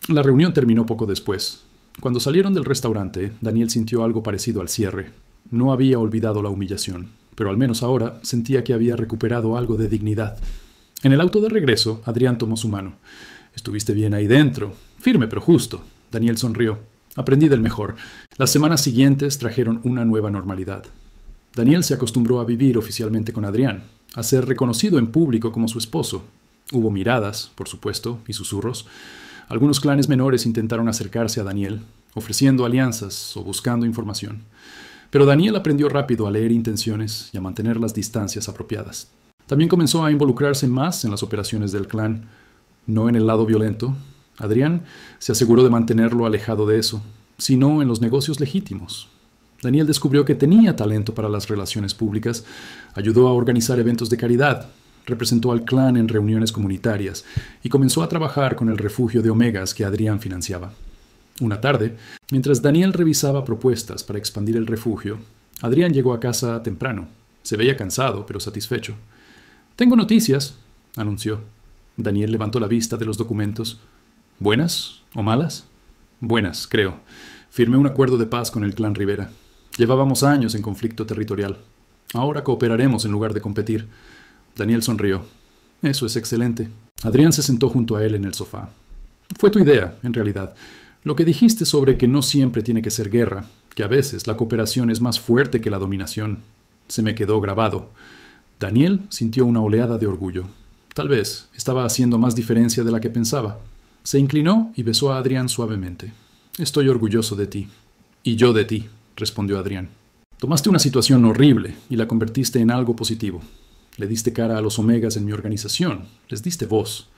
La reunión terminó poco después. Cuando salieron del restaurante, Daniel sintió algo parecido al cierre. No había olvidado la humillación, pero al menos ahora sentía que había recuperado algo de dignidad. En el auto de regreso, Adrián tomó su mano. «Estuviste bien ahí dentro. Firme pero justo». Daniel sonrió. «Aprendí del mejor». Las semanas siguientes trajeron una nueva normalidad. Daniel se acostumbró a vivir oficialmente con Adrián, a ser reconocido en público como su esposo. Hubo miradas, por supuesto, y susurros. Algunos clanes menores intentaron acercarse a Daniel, ofreciendo alianzas o buscando información. Pero Daniel aprendió rápido a leer intenciones y a mantener las distancias apropiadas. También comenzó a involucrarse más en las operaciones del clan, no en el lado violento. Adrián se aseguró de mantenerlo alejado de eso, sino en los negocios legítimos. Daniel descubrió que tenía talento para las relaciones públicas, ayudó a organizar eventos de caridad, representó al clan en reuniones comunitarias y comenzó a trabajar con el refugio de Omegas que Adrián financiaba. Una tarde, mientras Daniel revisaba propuestas para expandir el refugio, Adrián llegó a casa temprano. Se veía cansado, pero satisfecho. «Tengo noticias», anunció. Daniel levantó la vista de los documentos. «¿Buenas o malas?» «Buenas, creo. Firmé un acuerdo de paz con el clan Rivera. Llevábamos años en conflicto territorial. Ahora cooperaremos en lugar de competir». Daniel sonrió. «Eso es excelente». Adrián se sentó junto a él en el sofá. «Fue tu idea, en realidad. Lo que dijiste sobre que no siempre tiene que ser guerra, que a veces la cooperación es más fuerte que la dominación, se me quedó grabado». Daniel sintió una oleada de orgullo. Tal vez estaba haciendo más diferencia de la que pensaba. Se inclinó y besó a Adrián suavemente. «Estoy orgulloso de ti». «Y yo de ti», respondió Adrián. «Tomaste una situación horrible y la convertiste en algo positivo. Le diste cara a los Omegas en mi organización, les diste voz».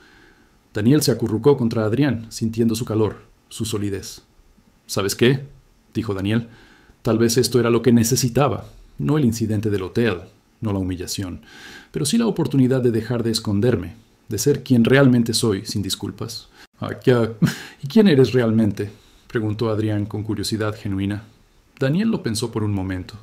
Daniel se acurrucó contra Adrián, sintiendo su calor, su solidez. «¿Sabes qué?», dijo Daniel. «Tal vez esto era lo que necesitaba, no el incidente del hotel, no la humillación, pero sí la oportunidad de dejar de esconderme, de ser quien realmente soy, sin disculpas». «¿Y quién eres realmente?», preguntó Adrián con curiosidad genuina. Daniel lo pensó por un momento.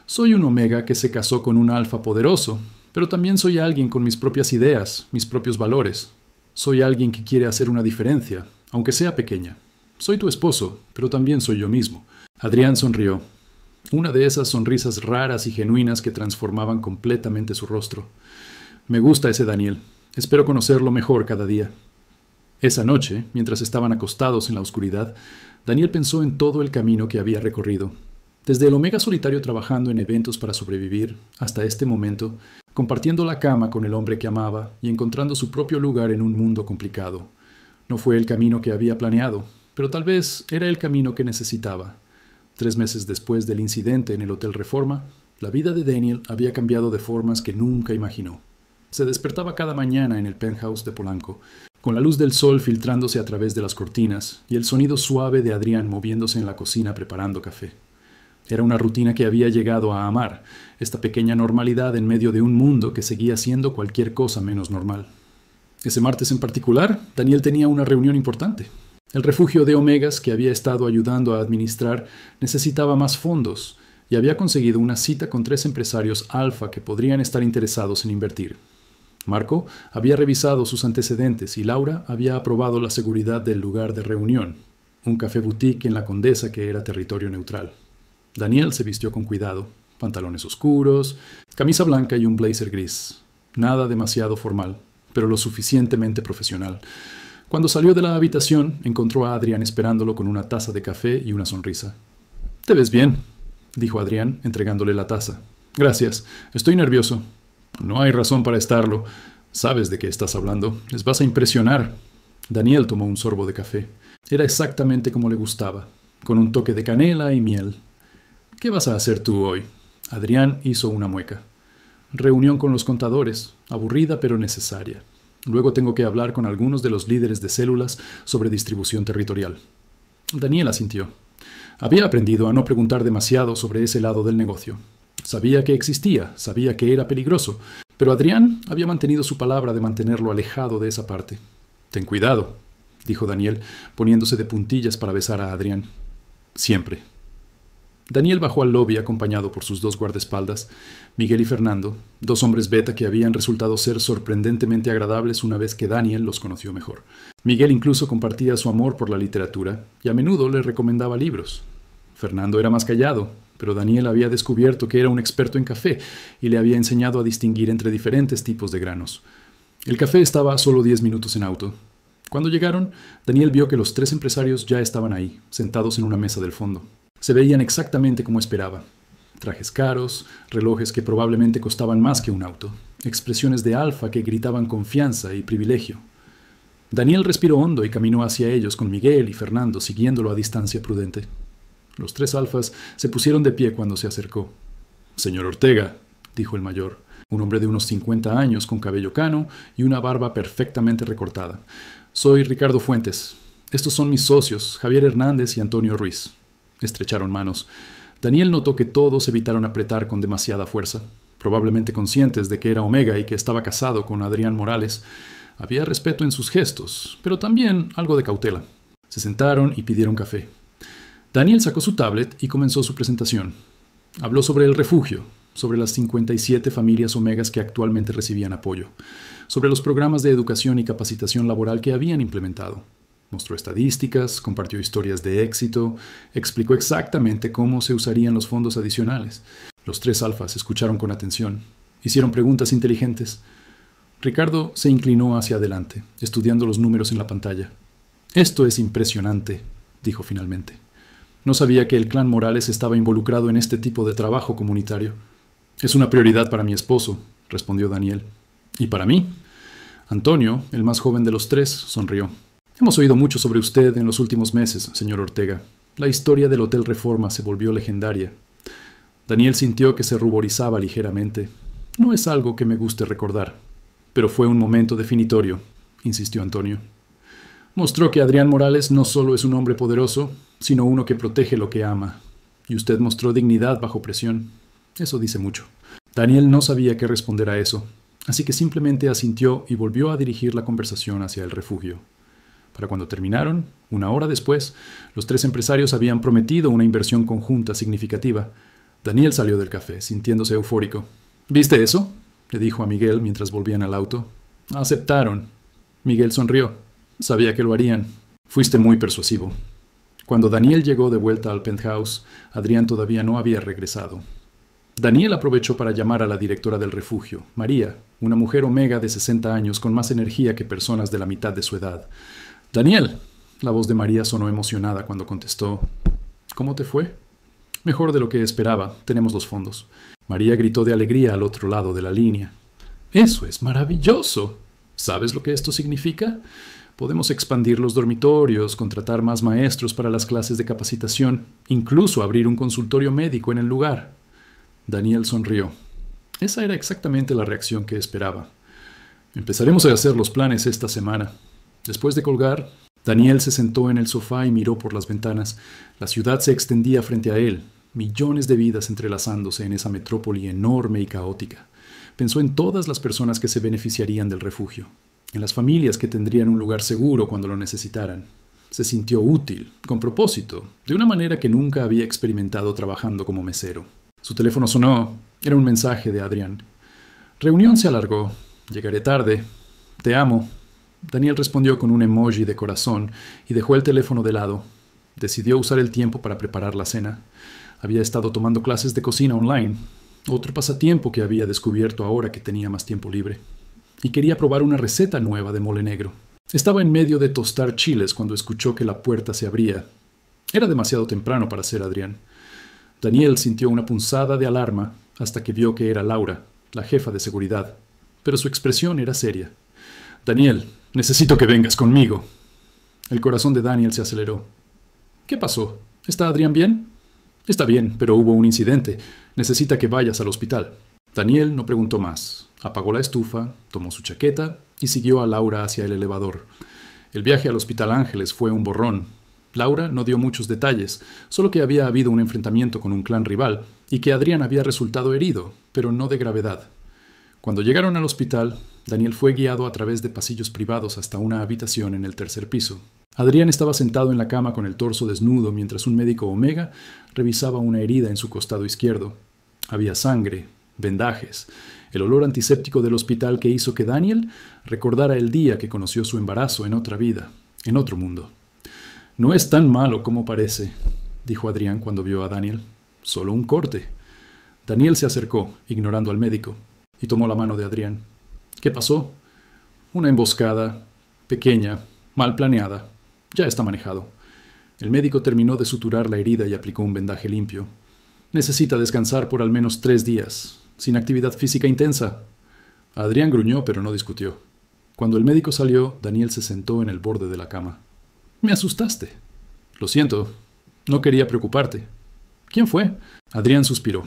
«Soy un Omega que se casó con un alfa poderoso, pero también soy alguien con mis propias ideas, mis propios valores. Soy alguien que quiere hacer una diferencia, aunque sea pequeña. Soy tu esposo, pero también soy yo mismo». Adrián sonrió. Una de esas sonrisas raras y genuinas que transformaban completamente su rostro. «Me gusta ese Daniel. Espero conocerlo mejor cada día». Esa noche, mientras estaban acostados en la oscuridad, Daniel pensó en todo el camino que había recorrido. Desde el Omega solitario trabajando en eventos para sobrevivir, hasta este momento, compartiendo la cama con el hombre que amaba y encontrando su propio lugar en un mundo complicado. No fue el camino que había planeado, pero tal vez era el camino que necesitaba. 3 meses después del incidente en el Hotel Reforma, la vida de Daniel había cambiado de formas que nunca imaginó. Se despertaba cada mañana en el penthouse de Polanco, con la luz del sol filtrándose a través de las cortinas y el sonido suave de Adrián moviéndose en la cocina preparando café. Era una rutina que había llegado a amar, esta pequeña normalidad en medio de un mundo que seguía siendo cualquier cosa menos normal. Ese martes en particular, Daniel tenía una reunión importante. El refugio de Omegas que había estado ayudando a administrar necesitaba más fondos y había conseguido una cita con 3 empresarios alfa que podrían estar interesados en invertir. Marco había revisado sus antecedentes y Laura había aprobado la seguridad del lugar de reunión, un café boutique en La Condesa que era territorio neutral. Daniel se vistió con cuidado, pantalones oscuros, camisa blanca y un blazer gris. Nada demasiado formal, pero lo suficientemente profesional. Cuando salió de la habitación, encontró a Adrián esperándolo con una taza de café y una sonrisa. «Te ves bien», dijo Adrián, entregándole la taza. Gracias, estoy nervioso. No hay razón para estarlo. Sabes de qué estás hablando. Les vas a impresionar. Daniel tomó un sorbo de café. Era exactamente como le gustaba, con un toque de canela y miel. ¿Qué vas a hacer tú hoy? Adrián hizo una mueca. Reunión con los contadores, aburrida pero necesaria. Luego tengo que hablar con algunos de los líderes de células sobre distribución territorial. Daniel asintió. Había aprendido a no preguntar demasiado sobre ese lado del negocio. Sabía que existía, sabía que era peligroso, pero Adrián había mantenido su palabra de mantenerlo alejado de esa parte. Ten cuidado, dijo Daniel, poniéndose de puntillas para besar a Adrián. Siempre. Daniel bajó al lobby acompañado por sus dos guardaespaldas, Miguel y Fernando, dos hombres beta que habían resultado ser sorprendentemente agradables una vez que Daniel los conoció mejor. Miguel incluso compartía su amor por la literatura y a menudo le recomendaba libros. Fernando era más callado, pero Daniel había descubierto que era un experto en café y le había enseñado a distinguir entre diferentes tipos de granos. El café estaba a solo 10 minutos en auto. Cuando llegaron, Daniel vio que los tres empresarios ya estaban ahí, sentados en una mesa del fondo. Se veían exactamente como esperaba. Trajes caros, relojes que probablemente costaban más que un auto, expresiones de alfa que gritaban confianza y privilegio. Daniel respiró hondo y caminó hacia ellos con Miguel y Fernando siguiéndolo a distancia prudente. Los tres alfas se pusieron de pie cuando se acercó. «Señor Ortega», dijo el mayor, un hombre de unos 50 años con cabello cano y una barba perfectamente recortada. «Soy Ricardo Fuentes. Estos son mis socios, Javier Hernández y Antonio Ruiz». Estrecharon manos. Daniel notó que todos evitaron apretar con demasiada fuerza, probablemente conscientes de que era Omega y que estaba casado con Adrián Morales. Había respeto en sus gestos, pero también algo de cautela. Se sentaron y pidieron café. Daniel sacó su tablet y comenzó su presentación. Habló sobre el refugio, sobre las 57 familias Omegas que actualmente recibían apoyo, sobre los programas de educación y capacitación laboral que habían implementado. Mostró estadísticas, compartió historias de éxito, explicó exactamente cómo se usarían los fondos adicionales. Los tres alfas escucharon con atención. Hicieron preguntas inteligentes. Ricardo se inclinó hacia adelante, estudiando los números en la pantalla. «Esto es impresionante», dijo finalmente. «No sabía que el clan Morales estaba involucrado en este tipo de trabajo comunitario». «Es una prioridad para mi esposo», respondió Daniel. «¿Y para mí?» Antonio, el más joven de los tres, sonrió. «Hemos oído mucho sobre usted en los últimos meses, señor Ortega. La historia del Hotel Reforma se volvió legendaria». Daniel sintió que se ruborizaba ligeramente. «No es algo que me guste recordar, pero fue un momento definitorio», insistió Antonio. «Mostró que Adrián Morales no solo es un hombre poderoso, sino uno que protege lo que ama. Y usted mostró dignidad bajo presión. Eso dice mucho». Daniel no sabía qué responder a eso, así que simplemente asintió y volvió a dirigir la conversación hacia el refugio. Para cuando terminaron, una hora después, los tres empresarios habían prometido una inversión conjunta significativa. Daniel salió del café, sintiéndose eufórico. «¿Viste eso?», le dijo a Miguel mientras volvían al auto. «Aceptaron». Miguel sonrió. «Sabía que lo harían. Fuiste muy persuasivo». Cuando Daniel llegó de vuelta al penthouse, Adrián todavía no había regresado. Daniel aprovechó para llamar a la directora del refugio, María, una mujer Omega de 60 años con más energía que personas de la mitad de su edad. «Daniel», la voz de María sonó emocionada cuando contestó. «¿Cómo te fue?» «Mejor de lo que esperaba. Tenemos los fondos». María gritó de alegría al otro lado de la línea. «¡Eso es maravilloso! ¿Sabes lo que esto significa? Podemos expandir los dormitorios, contratar más maestros para las clases de capacitación, incluso abrir un consultorio médico en el lugar». Daniel sonrió. Esa era exactamente la reacción que esperaba. «Empezaremos a hacer los planes esta semana». Después de colgar, Daniel se sentó en el sofá y miró por las ventanas. La ciudad se extendía frente a él, millones de vidas entrelazándose en esa metrópoli enorme y caótica. Pensó en todas las personas que se beneficiarían del refugio, en las familias que tendrían un lugar seguro cuando lo necesitaran. Se sintió útil, con propósito, de una manera que nunca había experimentado trabajando como mesero. Su teléfono sonó. Era un mensaje de Adrián. «Reunión se alargó. Llegaré tarde. Te amo». Daniel respondió con un emoji de corazón y dejó el teléfono de lado. Decidió usar el tiempo para preparar la cena. Había estado tomando clases de cocina online, otro pasatiempo que había descubierto ahora que tenía más tiempo libre. Y quería probar una receta nueva de mole negro. Estaba en medio de tostar chiles cuando escuchó que la puerta se abría. Era demasiado temprano para ser Adrián. Daniel sintió una punzada de alarma hasta que vio que era Laura, la jefa de seguridad, pero su expresión era seria. «Daniel, necesito que vengas conmigo». El corazón de Daniel se aceleró. «¿Qué pasó? ¿Está Adrián bien?» «Está bien, pero hubo un incidente. Necesita que vayas al hospital». Daniel no preguntó más. Apagó la estufa, tomó su chaqueta y siguió a Laura hacia el elevador. El viaje al Hospital Ángeles fue un borrón. Laura no dio muchos detalles, solo que había habido un enfrentamiento con un clan rival y que Adrián había resultado herido, pero no de gravedad. Cuando llegaron al hospital, Daniel fue guiado a través de pasillos privados hasta una habitación en el tercer piso. Adrián estaba sentado en la cama con el torso desnudo mientras un médico Omega revisaba una herida en su costado izquierdo. Había sangre, vendajes, el olor antiséptico del hospital que hizo que Daniel recordara el día que conoció su embarazo en otra vida, en otro mundo. «No es tan malo como parece», dijo Adrián cuando vio a Daniel. «Solo un corte». Daniel se acercó, ignorando al médico, y tomó la mano de Adrián. «¿Qué pasó?» «Una emboscada, pequeña, mal planeada. Ya está manejado». El médico terminó de suturar la herida y aplicó un vendaje limpio. «Necesita descansar por al menos 3 días, sin actividad física intensa». Adrián gruñó, pero no discutió. Cuando el médico salió, Daniel se sentó en el borde de la cama. «Me asustaste». «Lo siento. No quería preocuparte». «¿Quién fue?» Adrián suspiró.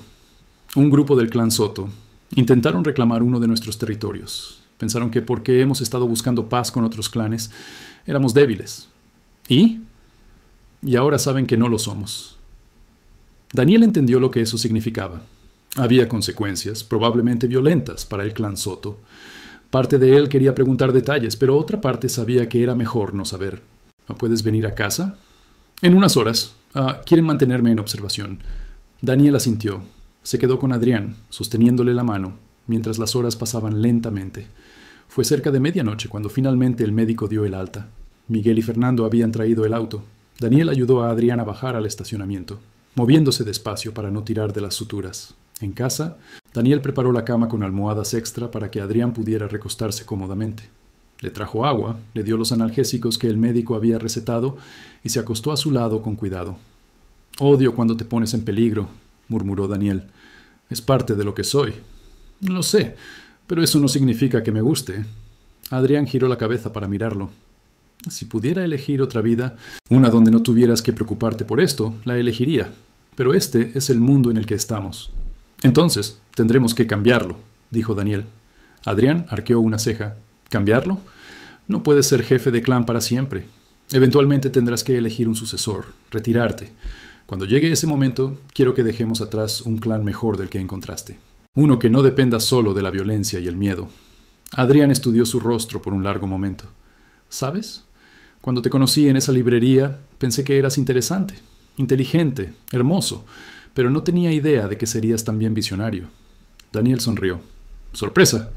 «Un grupo del clan Soto. Intentaron reclamar uno de nuestros territorios. Pensaron que porque hemos estado buscando paz con otros clanes, éramos débiles. ¿Y? Y ahora saben que no lo somos». Daniel entendió lo que eso significaba. Había consecuencias, probablemente violentas, para el clan Soto. Parte de él quería preguntar detalles, pero otra parte sabía que era mejor no saber. «¿Puedes venir a casa?» «En unas horas. Quieren mantenerme en observación». Daniel asintió. Se quedó con Adrián, sosteniéndole la mano, mientras las horas pasaban lentamente. Fue cerca de medianoche cuando finalmente el médico dio el alta. Miguel y Fernando habían traído el auto. Daniel ayudó a Adrián a bajar al estacionamiento, moviéndose despacio para no tirar de las suturas. En casa, Daniel preparó la cama con almohadas extra para que Adrián pudiera recostarse cómodamente. Le trajo agua, le dio los analgésicos que el médico había recetado y se acostó a su lado con cuidado. «Odio cuando te pones en peligro», murmuró Daniel. «Es parte de lo que soy». «Lo sé, pero eso no significa que me guste». Adrián giró la cabeza para mirarlo. «Si pudiera elegir otra vida, una donde no tuvieras que preocuparte por esto, la elegiría. Pero este es el mundo en el que estamos». «Entonces, tendremos que cambiarlo», dijo Daniel. Adrián arqueó una ceja. «¿Cambiarlo? No puedes ser jefe de clan para siempre. Eventualmente tendrás que elegir un sucesor, retirarte. Cuando llegue ese momento, quiero que dejemos atrás un clan mejor del que encontraste. Uno que no dependa solo de la violencia y el miedo». Adrián estudió su rostro por un largo momento. «¿Sabes? Cuando te conocí en esa librería, pensé que eras interesante, inteligente, hermoso, pero no tenía idea de que serías también visionario». Daniel sonrió. «Sorpresa».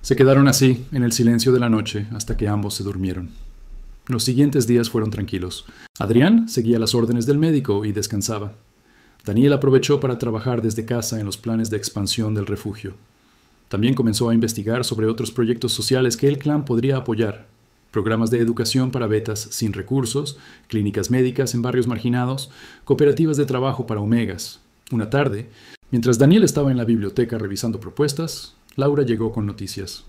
Se quedaron así, en el silencio de la noche, hasta que ambos se durmieron. Los siguientes días fueron tranquilos. Adrián seguía las órdenes del médico y descansaba. Daniel aprovechó para trabajar desde casa en los planes de expansión del refugio. También comenzó a investigar sobre otros proyectos sociales que el clan podría apoyar. Programas de educación para betas sin recursos, clínicas médicas en barrios marginados, cooperativas de trabajo para omegas. Una tarde, mientras Daniel estaba en la biblioteca revisando propuestas, Laura llegó con noticias.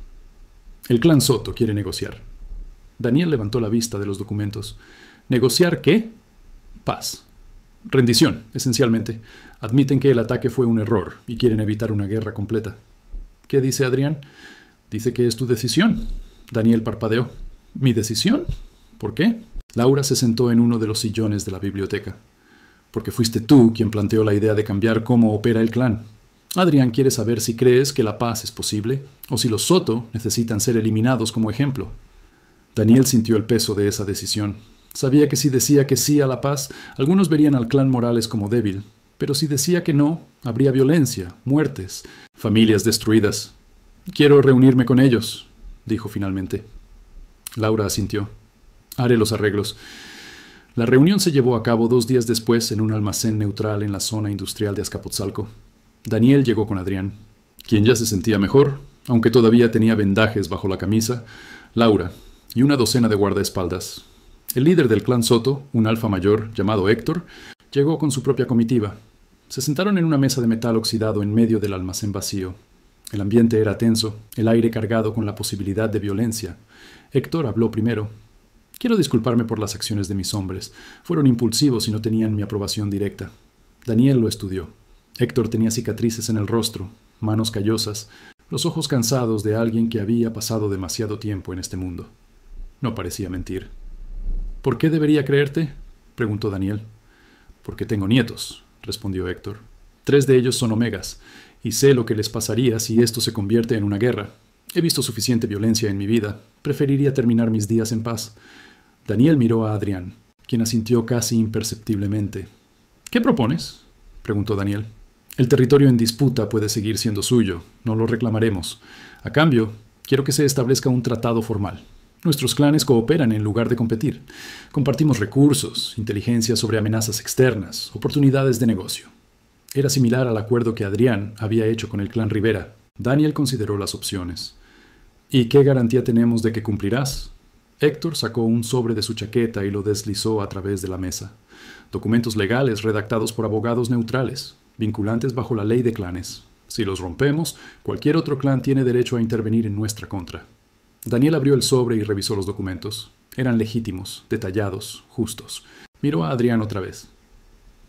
«El clan Soto quiere negociar». Daniel levantó la vista de los documentos. «¿Negociar qué?» «Paz. Rendición, esencialmente. Admiten que el ataque fue un error y quieren evitar una guerra completa». «¿Qué dice Adrián?» «Dice que es tu decisión». Daniel parpadeó. «¿Mi decisión? ¿Por qué?» Laura se sentó en uno de los sillones de la biblioteca. «Porque fuiste tú quien planteó la idea de cambiar cómo opera el clan. Adrián quiere saber si crees que la paz es posible o si los Soto necesitan ser eliminados como ejemplo». Daniel sintió el peso de esa decisión. Sabía que si decía que sí a la paz, algunos verían al clan Morales como débil, pero si decía que no, habría violencia, muertes, familias destruidas. «Quiero reunirme con ellos», dijo finalmente. Laura asintió. «Haré los arreglos». La reunión se llevó a cabo 2 días después en un almacén neutral en la zona industrial de Azcapotzalco. Daniel llegó con Adrián, quien ya se sentía mejor, aunque todavía tenía vendajes bajo la camisa, Laura y una docena de guardaespaldas. El líder del clan Soto, un alfa mayor llamado Héctor, llegó con su propia comitiva. Se sentaron en una mesa de metal oxidado en medio del almacén vacío. El ambiente era tenso, el aire cargado con la posibilidad de violencia. Héctor habló primero. Quiero disculparme por las acciones de mis hombres. Fueron impulsivos y no tenían mi aprobación directa. Daniel lo estudió. Héctor tenía cicatrices en el rostro, manos callosas, los ojos cansados de alguien que había pasado demasiado tiempo en este mundo. No parecía mentir. ¿Por qué debería creerte?, preguntó Daniel. Porque tengo nietos, respondió Héctor. 3 de ellos son omegas, y sé lo que les pasaría si esto se convierte en una guerra. He visto suficiente violencia en mi vida. Preferiría terminar mis días en paz. Daniel miró a Adrián, quien asintió casi imperceptiblemente. ¿Qué propones?, preguntó Daniel. El territorio en disputa puede seguir siendo suyo. No lo reclamaremos. A cambio, quiero que se establezca un tratado formal. Nuestros clanes cooperan en lugar de competir. Compartimos recursos, inteligencia sobre amenazas externas, oportunidades de negocio. Era similar al acuerdo que Adrián había hecho con el clan Rivera. Daniel consideró las opciones. ¿Y qué garantía tenemos de que cumplirás? Héctor sacó un sobre de su chaqueta y lo deslizó a través de la mesa. Documentos legales redactados por abogados neutrales, vinculantes bajo la ley de clanes. Si los rompemos, cualquier otro clan tiene derecho a intervenir en nuestra contra. Daniel abrió el sobre y revisó los documentos. Eran legítimos, detallados, justos. Miró a Adrián otra vez.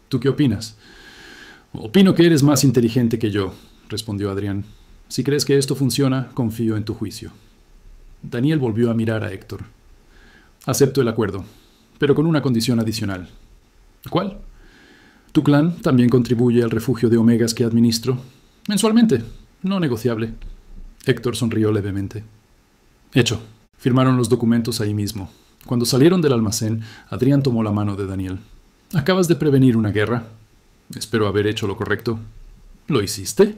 ¿Tú qué opinas? Opino que eres más inteligente que yo, respondió Adrián. Si crees que esto funciona, confío en tu juicio. Daniel volvió a mirar a Héctor. Acepto el acuerdo, pero con una condición adicional. ¿Cuál? Tu clan también contribuye al refugio de omegas que administro. Mensualmente, no negociable. Héctor sonrió levemente. Hecho. Firmaron los documentos ahí mismo. Cuando salieron del almacén, Adrián tomó la mano de Daniel. ¿Acabas de prevenir una guerra? Espero haber hecho lo correcto. ¿Lo hiciste?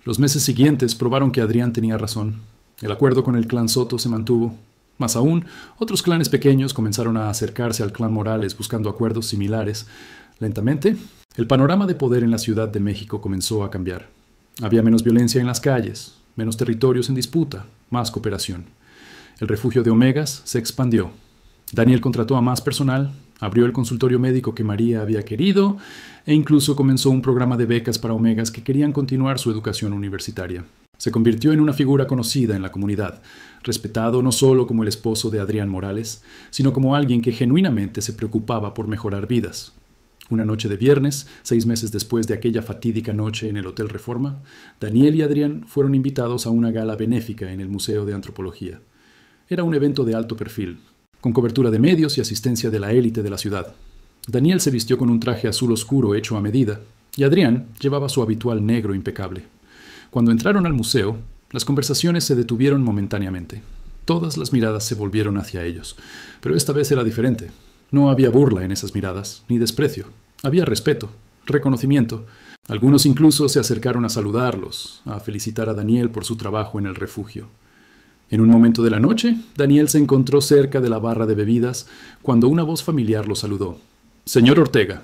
Los meses siguientes probaron que Adrián tenía razón. El acuerdo con el clan Soto se mantuvo. Más aún, otros clanes pequeños comenzaron a acercarse al clan Morales buscando acuerdos similares. Lentamente, el panorama de poder en la Ciudad de México comenzó a cambiar. Había menos violencia en las calles, menos territorios en disputa, más cooperación. El refugio de omegas se expandió. Daniel contrató a más personal, abrió el consultorio médico que María había querido e incluso comenzó un programa de becas para omegas que querían continuar su educación universitaria. Se convirtió en una figura conocida en la comunidad, respetado no solo como el esposo de Adrián Morales, sino como alguien que genuinamente se preocupaba por mejorar vidas. Una noche de viernes, 6 meses después de aquella fatídica noche en el Hotel Reforma, Daniel y Adrián fueron invitados a una gala benéfica en el Museo de Antropología. Era un evento de alto perfil, con cobertura de medios y asistencia de la élite de la ciudad. Daniel se vistió con un traje azul oscuro hecho a medida, y Adrián llevaba su habitual negro impecable. Cuando entraron al museo, las conversaciones se detuvieron momentáneamente. Todas las miradas se volvieron hacia ellos, pero esta vez era diferente. No había burla en esas miradas, ni desprecio. Había respeto, reconocimiento. Algunos incluso se acercaron a saludarlos, a felicitar a Daniel por su trabajo en el refugio. En un momento de la noche, Daniel se encontró cerca de la barra de bebidas cuando una voz familiar lo saludó. «Señor Ortega».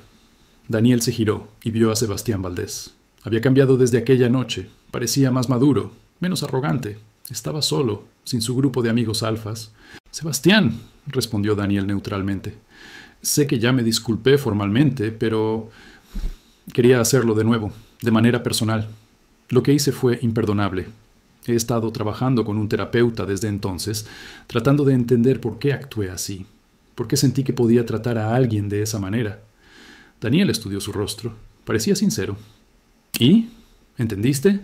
Daniel se giró y vio a Sebastián Valdés. Había cambiado desde aquella noche. Parecía más maduro, menos arrogante. Estaba solo, sin su grupo de amigos alfas. «Sebastián», respondió Daniel neutralmente. «Sé que ya me disculpé formalmente, pero quería hacerlo de nuevo, de manera personal. Lo que hice fue imperdonable. He estado trabajando con un terapeuta desde entonces, tratando de entender por qué actué así, por qué sentí que podía tratar a alguien de esa manera». Daniel estudió su rostro. Parecía sincero. «¿Y? ¿Entendiste?»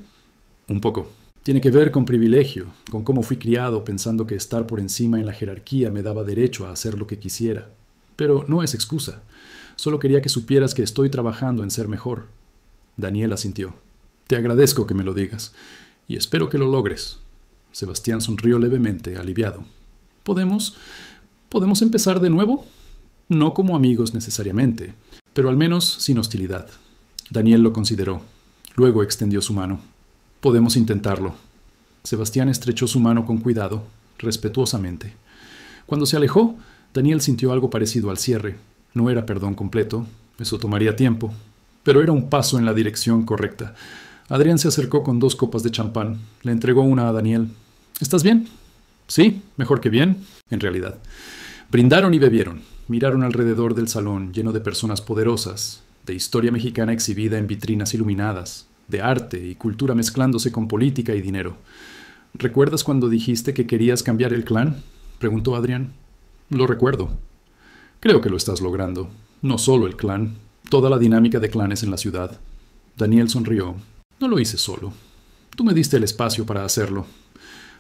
«Un poco. Tiene que ver con privilegio, con cómo fui criado pensando que estar por encima en la jerarquía me daba derecho a hacer lo que quisiera. Pero no es excusa. Solo quería que supieras que estoy trabajando en ser mejor». Daniel asintió. «Te agradezco que me lo digas. Y espero que lo logres». Sebastián sonrió levemente, aliviado. ¿Podemos empezar de nuevo? No como amigos necesariamente, pero al menos sin hostilidad. Daniel lo consideró. Luego extendió su mano. «Podemos intentarlo». Sebastián estrechó su mano con cuidado, respetuosamente. Cuando se alejó, Daniel sintió algo parecido al cierre. No era perdón completo, eso tomaría tiempo, pero era un paso en la dirección correcta. Adrián se acercó con 2 copas de champán. Le entregó una a Daniel. «¿Estás bien?» «Sí, mejor que bien, en realidad». Brindaron y bebieron. Miraron alrededor del salón, lleno de personas poderosas, de historia mexicana exhibida en vitrinas iluminadas, de arte y cultura mezclándose con política y dinero. ¿Recuerdas cuando dijiste que querías cambiar el clan?, preguntó Adrián. Lo recuerdo. Creo que lo estás logrando. No solo el clan, toda la dinámica de clanes en la ciudad. Daniel sonrió. No lo hice solo. Tú me diste el espacio para hacerlo,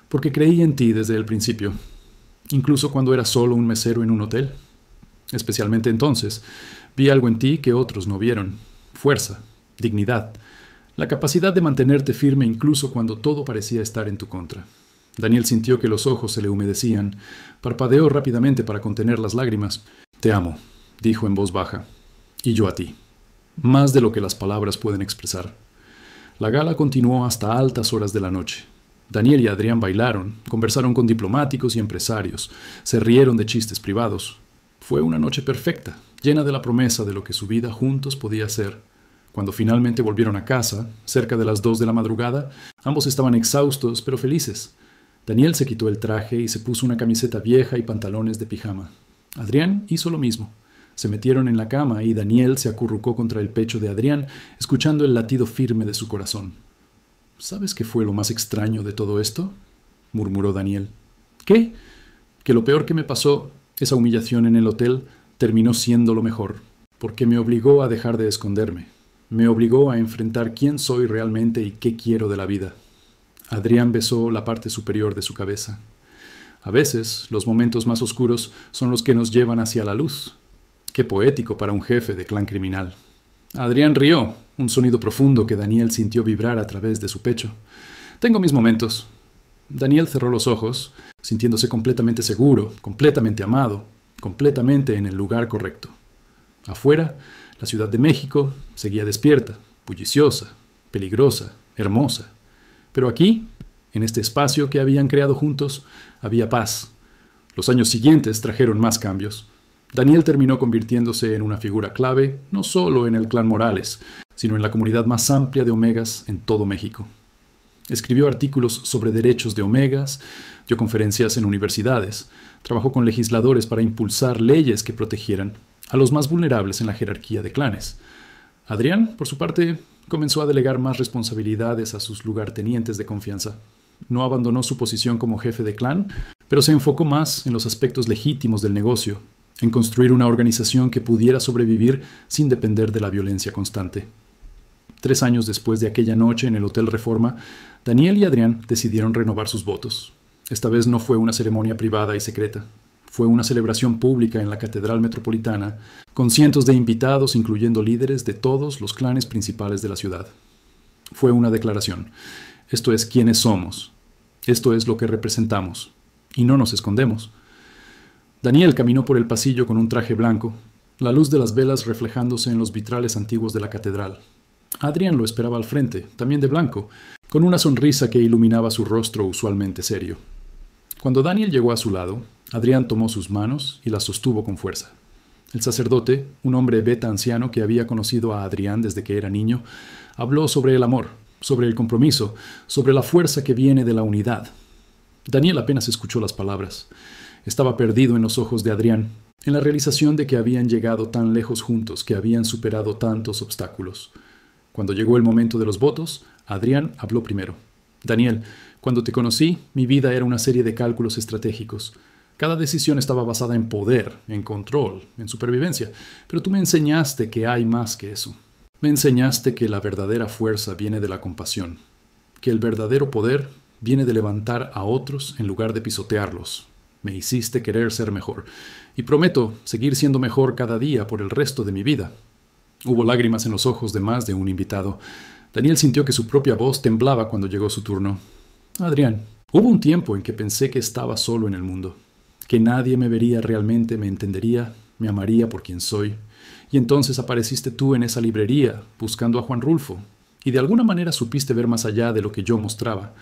porque creí en ti desde el principio, incluso cuando eras solo un mesero en un hotel. Especialmente entonces, vi algo en ti que otros no vieron. Fuerza, dignidad, la capacidad de mantenerte firme incluso cuando todo parecía estar en tu contra. Daniel sintió que los ojos se le humedecían. Parpadeó rápidamente para contener las lágrimas. Te amo, dijo en voz baja. Y yo a ti. Más de lo que las palabras pueden expresar. La gala continuó hasta altas horas de la noche. Daniel y Adrián bailaron, conversaron con diplomáticos y empresarios, se rieron de chistes privados. Fue una noche perfecta, llena de la promesa de lo que su vida juntos podía ser. Cuando finalmente volvieron a casa, cerca de las 2 de la madrugada, ambos estaban exhaustos pero felices. Daniel se quitó el traje y se puso una camiseta vieja y pantalones de pijama. Adrián hizo lo mismo. Se metieron en la cama y Daniel se acurrucó contra el pecho de Adrián, escuchando el latido firme de su corazón. ¿Sabes qué fue lo más extraño de todo esto?, murmuró Daniel. ¿Qué? Que lo peor que me pasó, esa humillación en el hotel, terminó siendo lo mejor, porque me obligó a dejar de esconderme. Me obligó a enfrentar quién soy realmente y qué quiero de la vida. Adrián besó la parte superior de su cabeza. A veces, los momentos más oscuros son los que nos llevan hacia la luz. Qué poético para un jefe de clan criminal. Adrián rió, un sonido profundo que Daniel sintió vibrar a través de su pecho. Tengo mis momentos. Daniel cerró los ojos, sintiéndose completamente seguro, completamente amado, completamente en el lugar correcto. Afuera, la Ciudad de México seguía despierta, bulliciosa, peligrosa, hermosa. Pero aquí, en este espacio que habían creado juntos, había paz. Los años siguientes trajeron más cambios. Daniel terminó convirtiéndose en una figura clave, no solo en el clan Morales, sino en la comunidad más amplia de Omegas en todo México. Escribió artículos sobre derechos de Omegas, dio conferencias en universidades, trabajó con legisladores para impulsar leyes que protegieran a los más vulnerables en la jerarquía de clanes. Adrián, por su parte, comenzó a delegar más responsabilidades a sus lugartenientes de confianza. No abandonó su posición como jefe de clan, pero se enfocó más en los aspectos legítimos del negocio, en construir una organización que pudiera sobrevivir sin depender de la violencia constante. 3 años después de aquella noche en el Hotel Reforma, Daniel y Adrián decidieron renovar sus votos. Esta vez no fue una ceremonia privada y secreta. Fue una celebración pública en la Catedral Metropolitana, con cientos de invitados, incluyendo líderes de todos los clanes principales de la ciudad. Fue una declaración. Esto es quiénes somos. Esto es lo que representamos. Y no nos escondemos. Daniel caminó por el pasillo con un traje blanco, la luz de las velas reflejándose en los vitrales antiguos de la catedral. Adrián lo esperaba al frente, también de blanco, con una sonrisa que iluminaba su rostro usualmente serio. Cuando Daniel llegó a su lado, Adrián tomó sus manos y las sostuvo con fuerza. El sacerdote, un hombre beta anciano que había conocido a Adrián desde que era niño, habló sobre el amor, sobre el compromiso, sobre la fuerza que viene de la unidad. Daniel apenas escuchó las palabras. Estaba perdido en los ojos de Adrián, en la realización de que habían llegado tan lejos juntos, que habían superado tantos obstáculos. Cuando llegó el momento de los votos, Adrián habló primero. Daniel, cuando te conocí, mi vida era una serie de cálculos estratégicos. Cada decisión estaba basada en poder, en control, en supervivencia. Pero tú me enseñaste que hay más que eso. Me enseñaste que la verdadera fuerza viene de la compasión, que el verdadero poder viene de levantar a otros en lugar de pisotearlos. Me hiciste querer ser mejor, y prometo seguir siendo mejor cada día por el resto de mi vida. Hubo lágrimas en los ojos de más de un invitado. Daniel sintió que su propia voz temblaba cuando llegó su turno. Adrián, hubo un tiempo en que pensé que estaba solo en el mundo, que nadie me vería realmente, me entendería, me amaría por quien soy. Y entonces apareciste tú en esa librería, buscando a Juan Rulfo, y de alguna manera supiste ver más allá de lo que yo mostraba.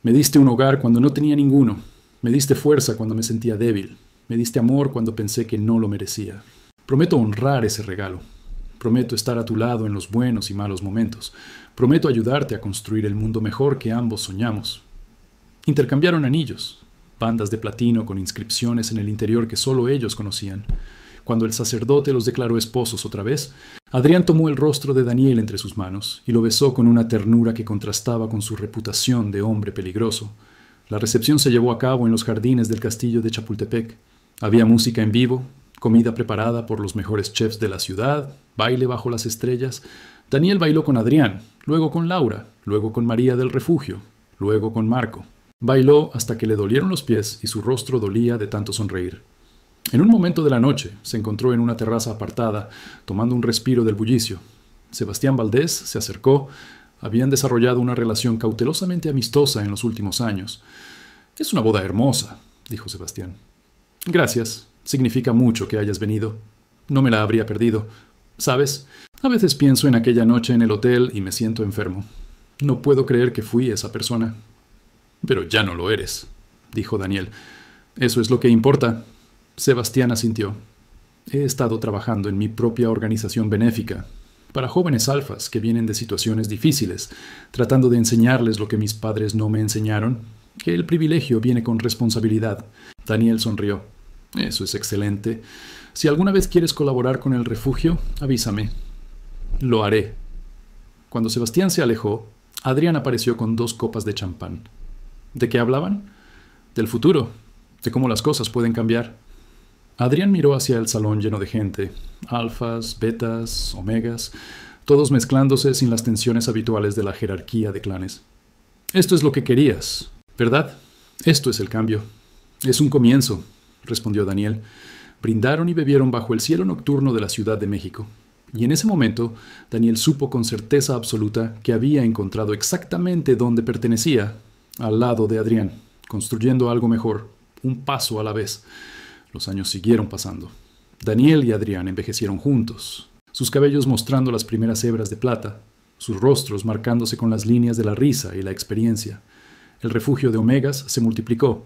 Me diste un hogar cuando no tenía ninguno. Me diste fuerza cuando me sentía débil. Me diste amor cuando pensé que no lo merecía. Prometo honrar ese regalo. Prometo estar a tu lado en los buenos y malos momentos. Prometo ayudarte a construir el mundo mejor que ambos soñamos. Intercambiaron anillos, bandas de platino con inscripciones en el interior que solo ellos conocían. Cuando el sacerdote los declaró esposos otra vez, Adrián tomó el rostro de Daniel entre sus manos y lo besó con una ternura que contrastaba con su reputación de hombre peligroso. La recepción se llevó a cabo en los jardines del castillo de Chapultepec. Había música en vivo, comida preparada por los mejores chefs de la ciudad, baile bajo las estrellas. Daniel bailó con Adrián, luego con Laura, luego con María del Refugio, luego con Marco. Bailó hasta que le dolieron los pies y su rostro dolía de tanto sonreír. En un momento de la noche se encontró en una terraza apartada, tomando un respiro del bullicio. Sebastián Valdés se acercó. Habían desarrollado una relación cautelosamente amistosa en los últimos años. «Es una boda hermosa», dijo Sebastián. «Gracias. Significa mucho que hayas venido. No me la habría perdido. ¿Sabes? A veces pienso en aquella noche en el hotel y me siento enfermo. No puedo creer que fui esa persona». «Pero ya no lo eres», dijo Daniel. «Eso es lo que importa». Sebastián asintió. «He estado trabajando en mi propia organización benéfica, para jóvenes alfas que vienen de situaciones difíciles, tratando de enseñarles lo que mis padres no me enseñaron, que el privilegio viene con responsabilidad». Daniel sonrió. «Eso es excelente. Si alguna vez quieres colaborar con el refugio, avísame». «Lo haré». Cuando Sebastián se alejó, Adrián apareció con 2 copas de champán. ¿De qué hablaban? Del futuro, de cómo las cosas pueden cambiar. Adrián miró hacia el salón lleno de gente, alfas, betas, omegas, todos mezclándose sin las tensiones habituales de la jerarquía de clanes. «Esto es lo que querías, ¿verdad? Esto es el cambio». «Es un comienzo», respondió Daniel. Brindaron y bebieron bajo el cielo nocturno de la Ciudad de México. Y en ese momento, Daniel supo con certeza absoluta que había encontrado exactamente donde pertenecía, al lado de Adrián, construyendo algo mejor, un paso a la vez. Los años siguieron pasando. Daniel y Adrián envejecieron juntos, sus cabellos mostrando las primeras hebras de plata, sus rostros marcándose con las líneas de la risa y la experiencia. El refugio de Omegas se multiplicó.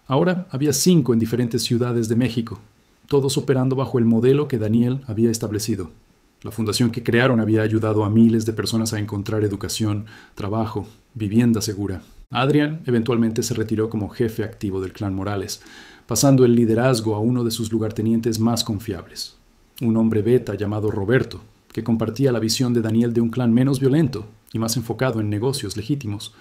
Ahora había 5 en diferentes ciudades de México, todos operando bajo el modelo que Daniel había establecido. La fundación que crearon había ayudado a miles de personas a encontrar educación, trabajo, vivienda segura. Adrián eventualmente se retiró como jefe activo del clan Morales, pasando el liderazgo a uno de sus lugartenientes más confiables, un hombre beta llamado Roberto, que compartía la visión de Daniel de un clan menos violento y más enfocado en negocios legítimos.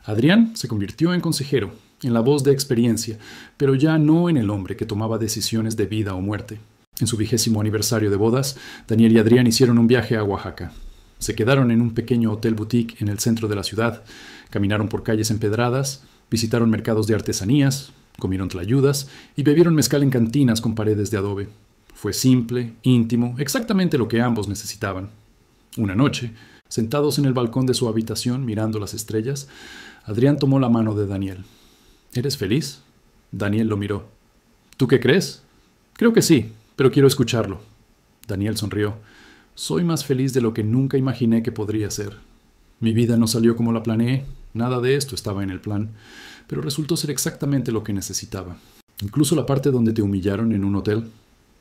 Adrián se convirtió en consejero, en la voz de experiencia, pero ya no en el hombre que tomaba decisiones de vida o muerte. En su 20º aniversario de bodas, Daniel y Adrián hicieron un viaje a Oaxaca. Se quedaron en un pequeño hotel boutique en el centro de la ciudad, caminaron por calles empedradas, visitaron mercados de artesanías, comieron tlayudas y bebieron mezcal en cantinas con paredes de adobe. Fue simple, íntimo, exactamente lo que ambos necesitaban. Una noche, sentados en el balcón de su habitación mirando las estrellas, Adrián tomó la mano de Daniel. ¿Eres feliz? Daniel lo miró. ¿Tú qué crees? Creo que sí, pero quiero escucharlo. Daniel sonrió. Soy más feliz de lo que nunca imaginé que podría ser. Mi vida no salió como la planeé, nada de esto estaba en el plan, pero resultó ser exactamente lo que necesitaba. Incluso la parte donde te humillaron en un hotel.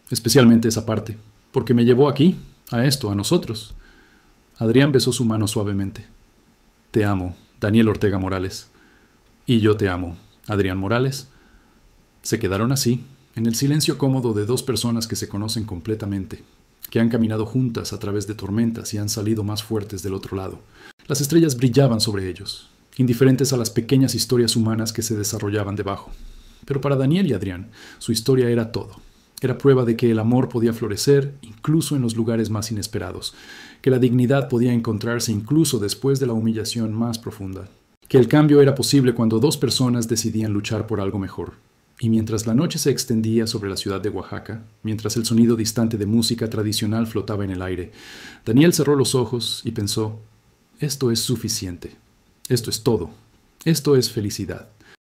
Especialmente esa parte, porque me llevó aquí, a esto, a nosotros. Adrián besó su mano suavemente. Te amo, Daniel Ortega Morales. Y yo te amo, Adrián Morales. Se quedaron así, en el silencio cómodo de 2 personas que se conocen completamente, que han caminado juntas a través de tormentas y han salido más fuertes del otro lado. Las estrellas brillaban sobre ellos, indiferentes a las pequeñas historias humanas que se desarrollaban debajo. Pero para Daniel y Adrián, su historia era todo. Era prueba de que el amor podía florecer incluso en los lugares más inesperados, que la dignidad podía encontrarse incluso después de la humillación más profunda, que el cambio era posible cuando 2 personas decidían luchar por algo mejor. Y mientras la noche se extendía sobre la ciudad de Oaxaca, mientras el sonido distante de música tradicional flotaba en el aire, Daniel cerró los ojos y pensó, esto es suficiente, esto es todo, esto es felicidad.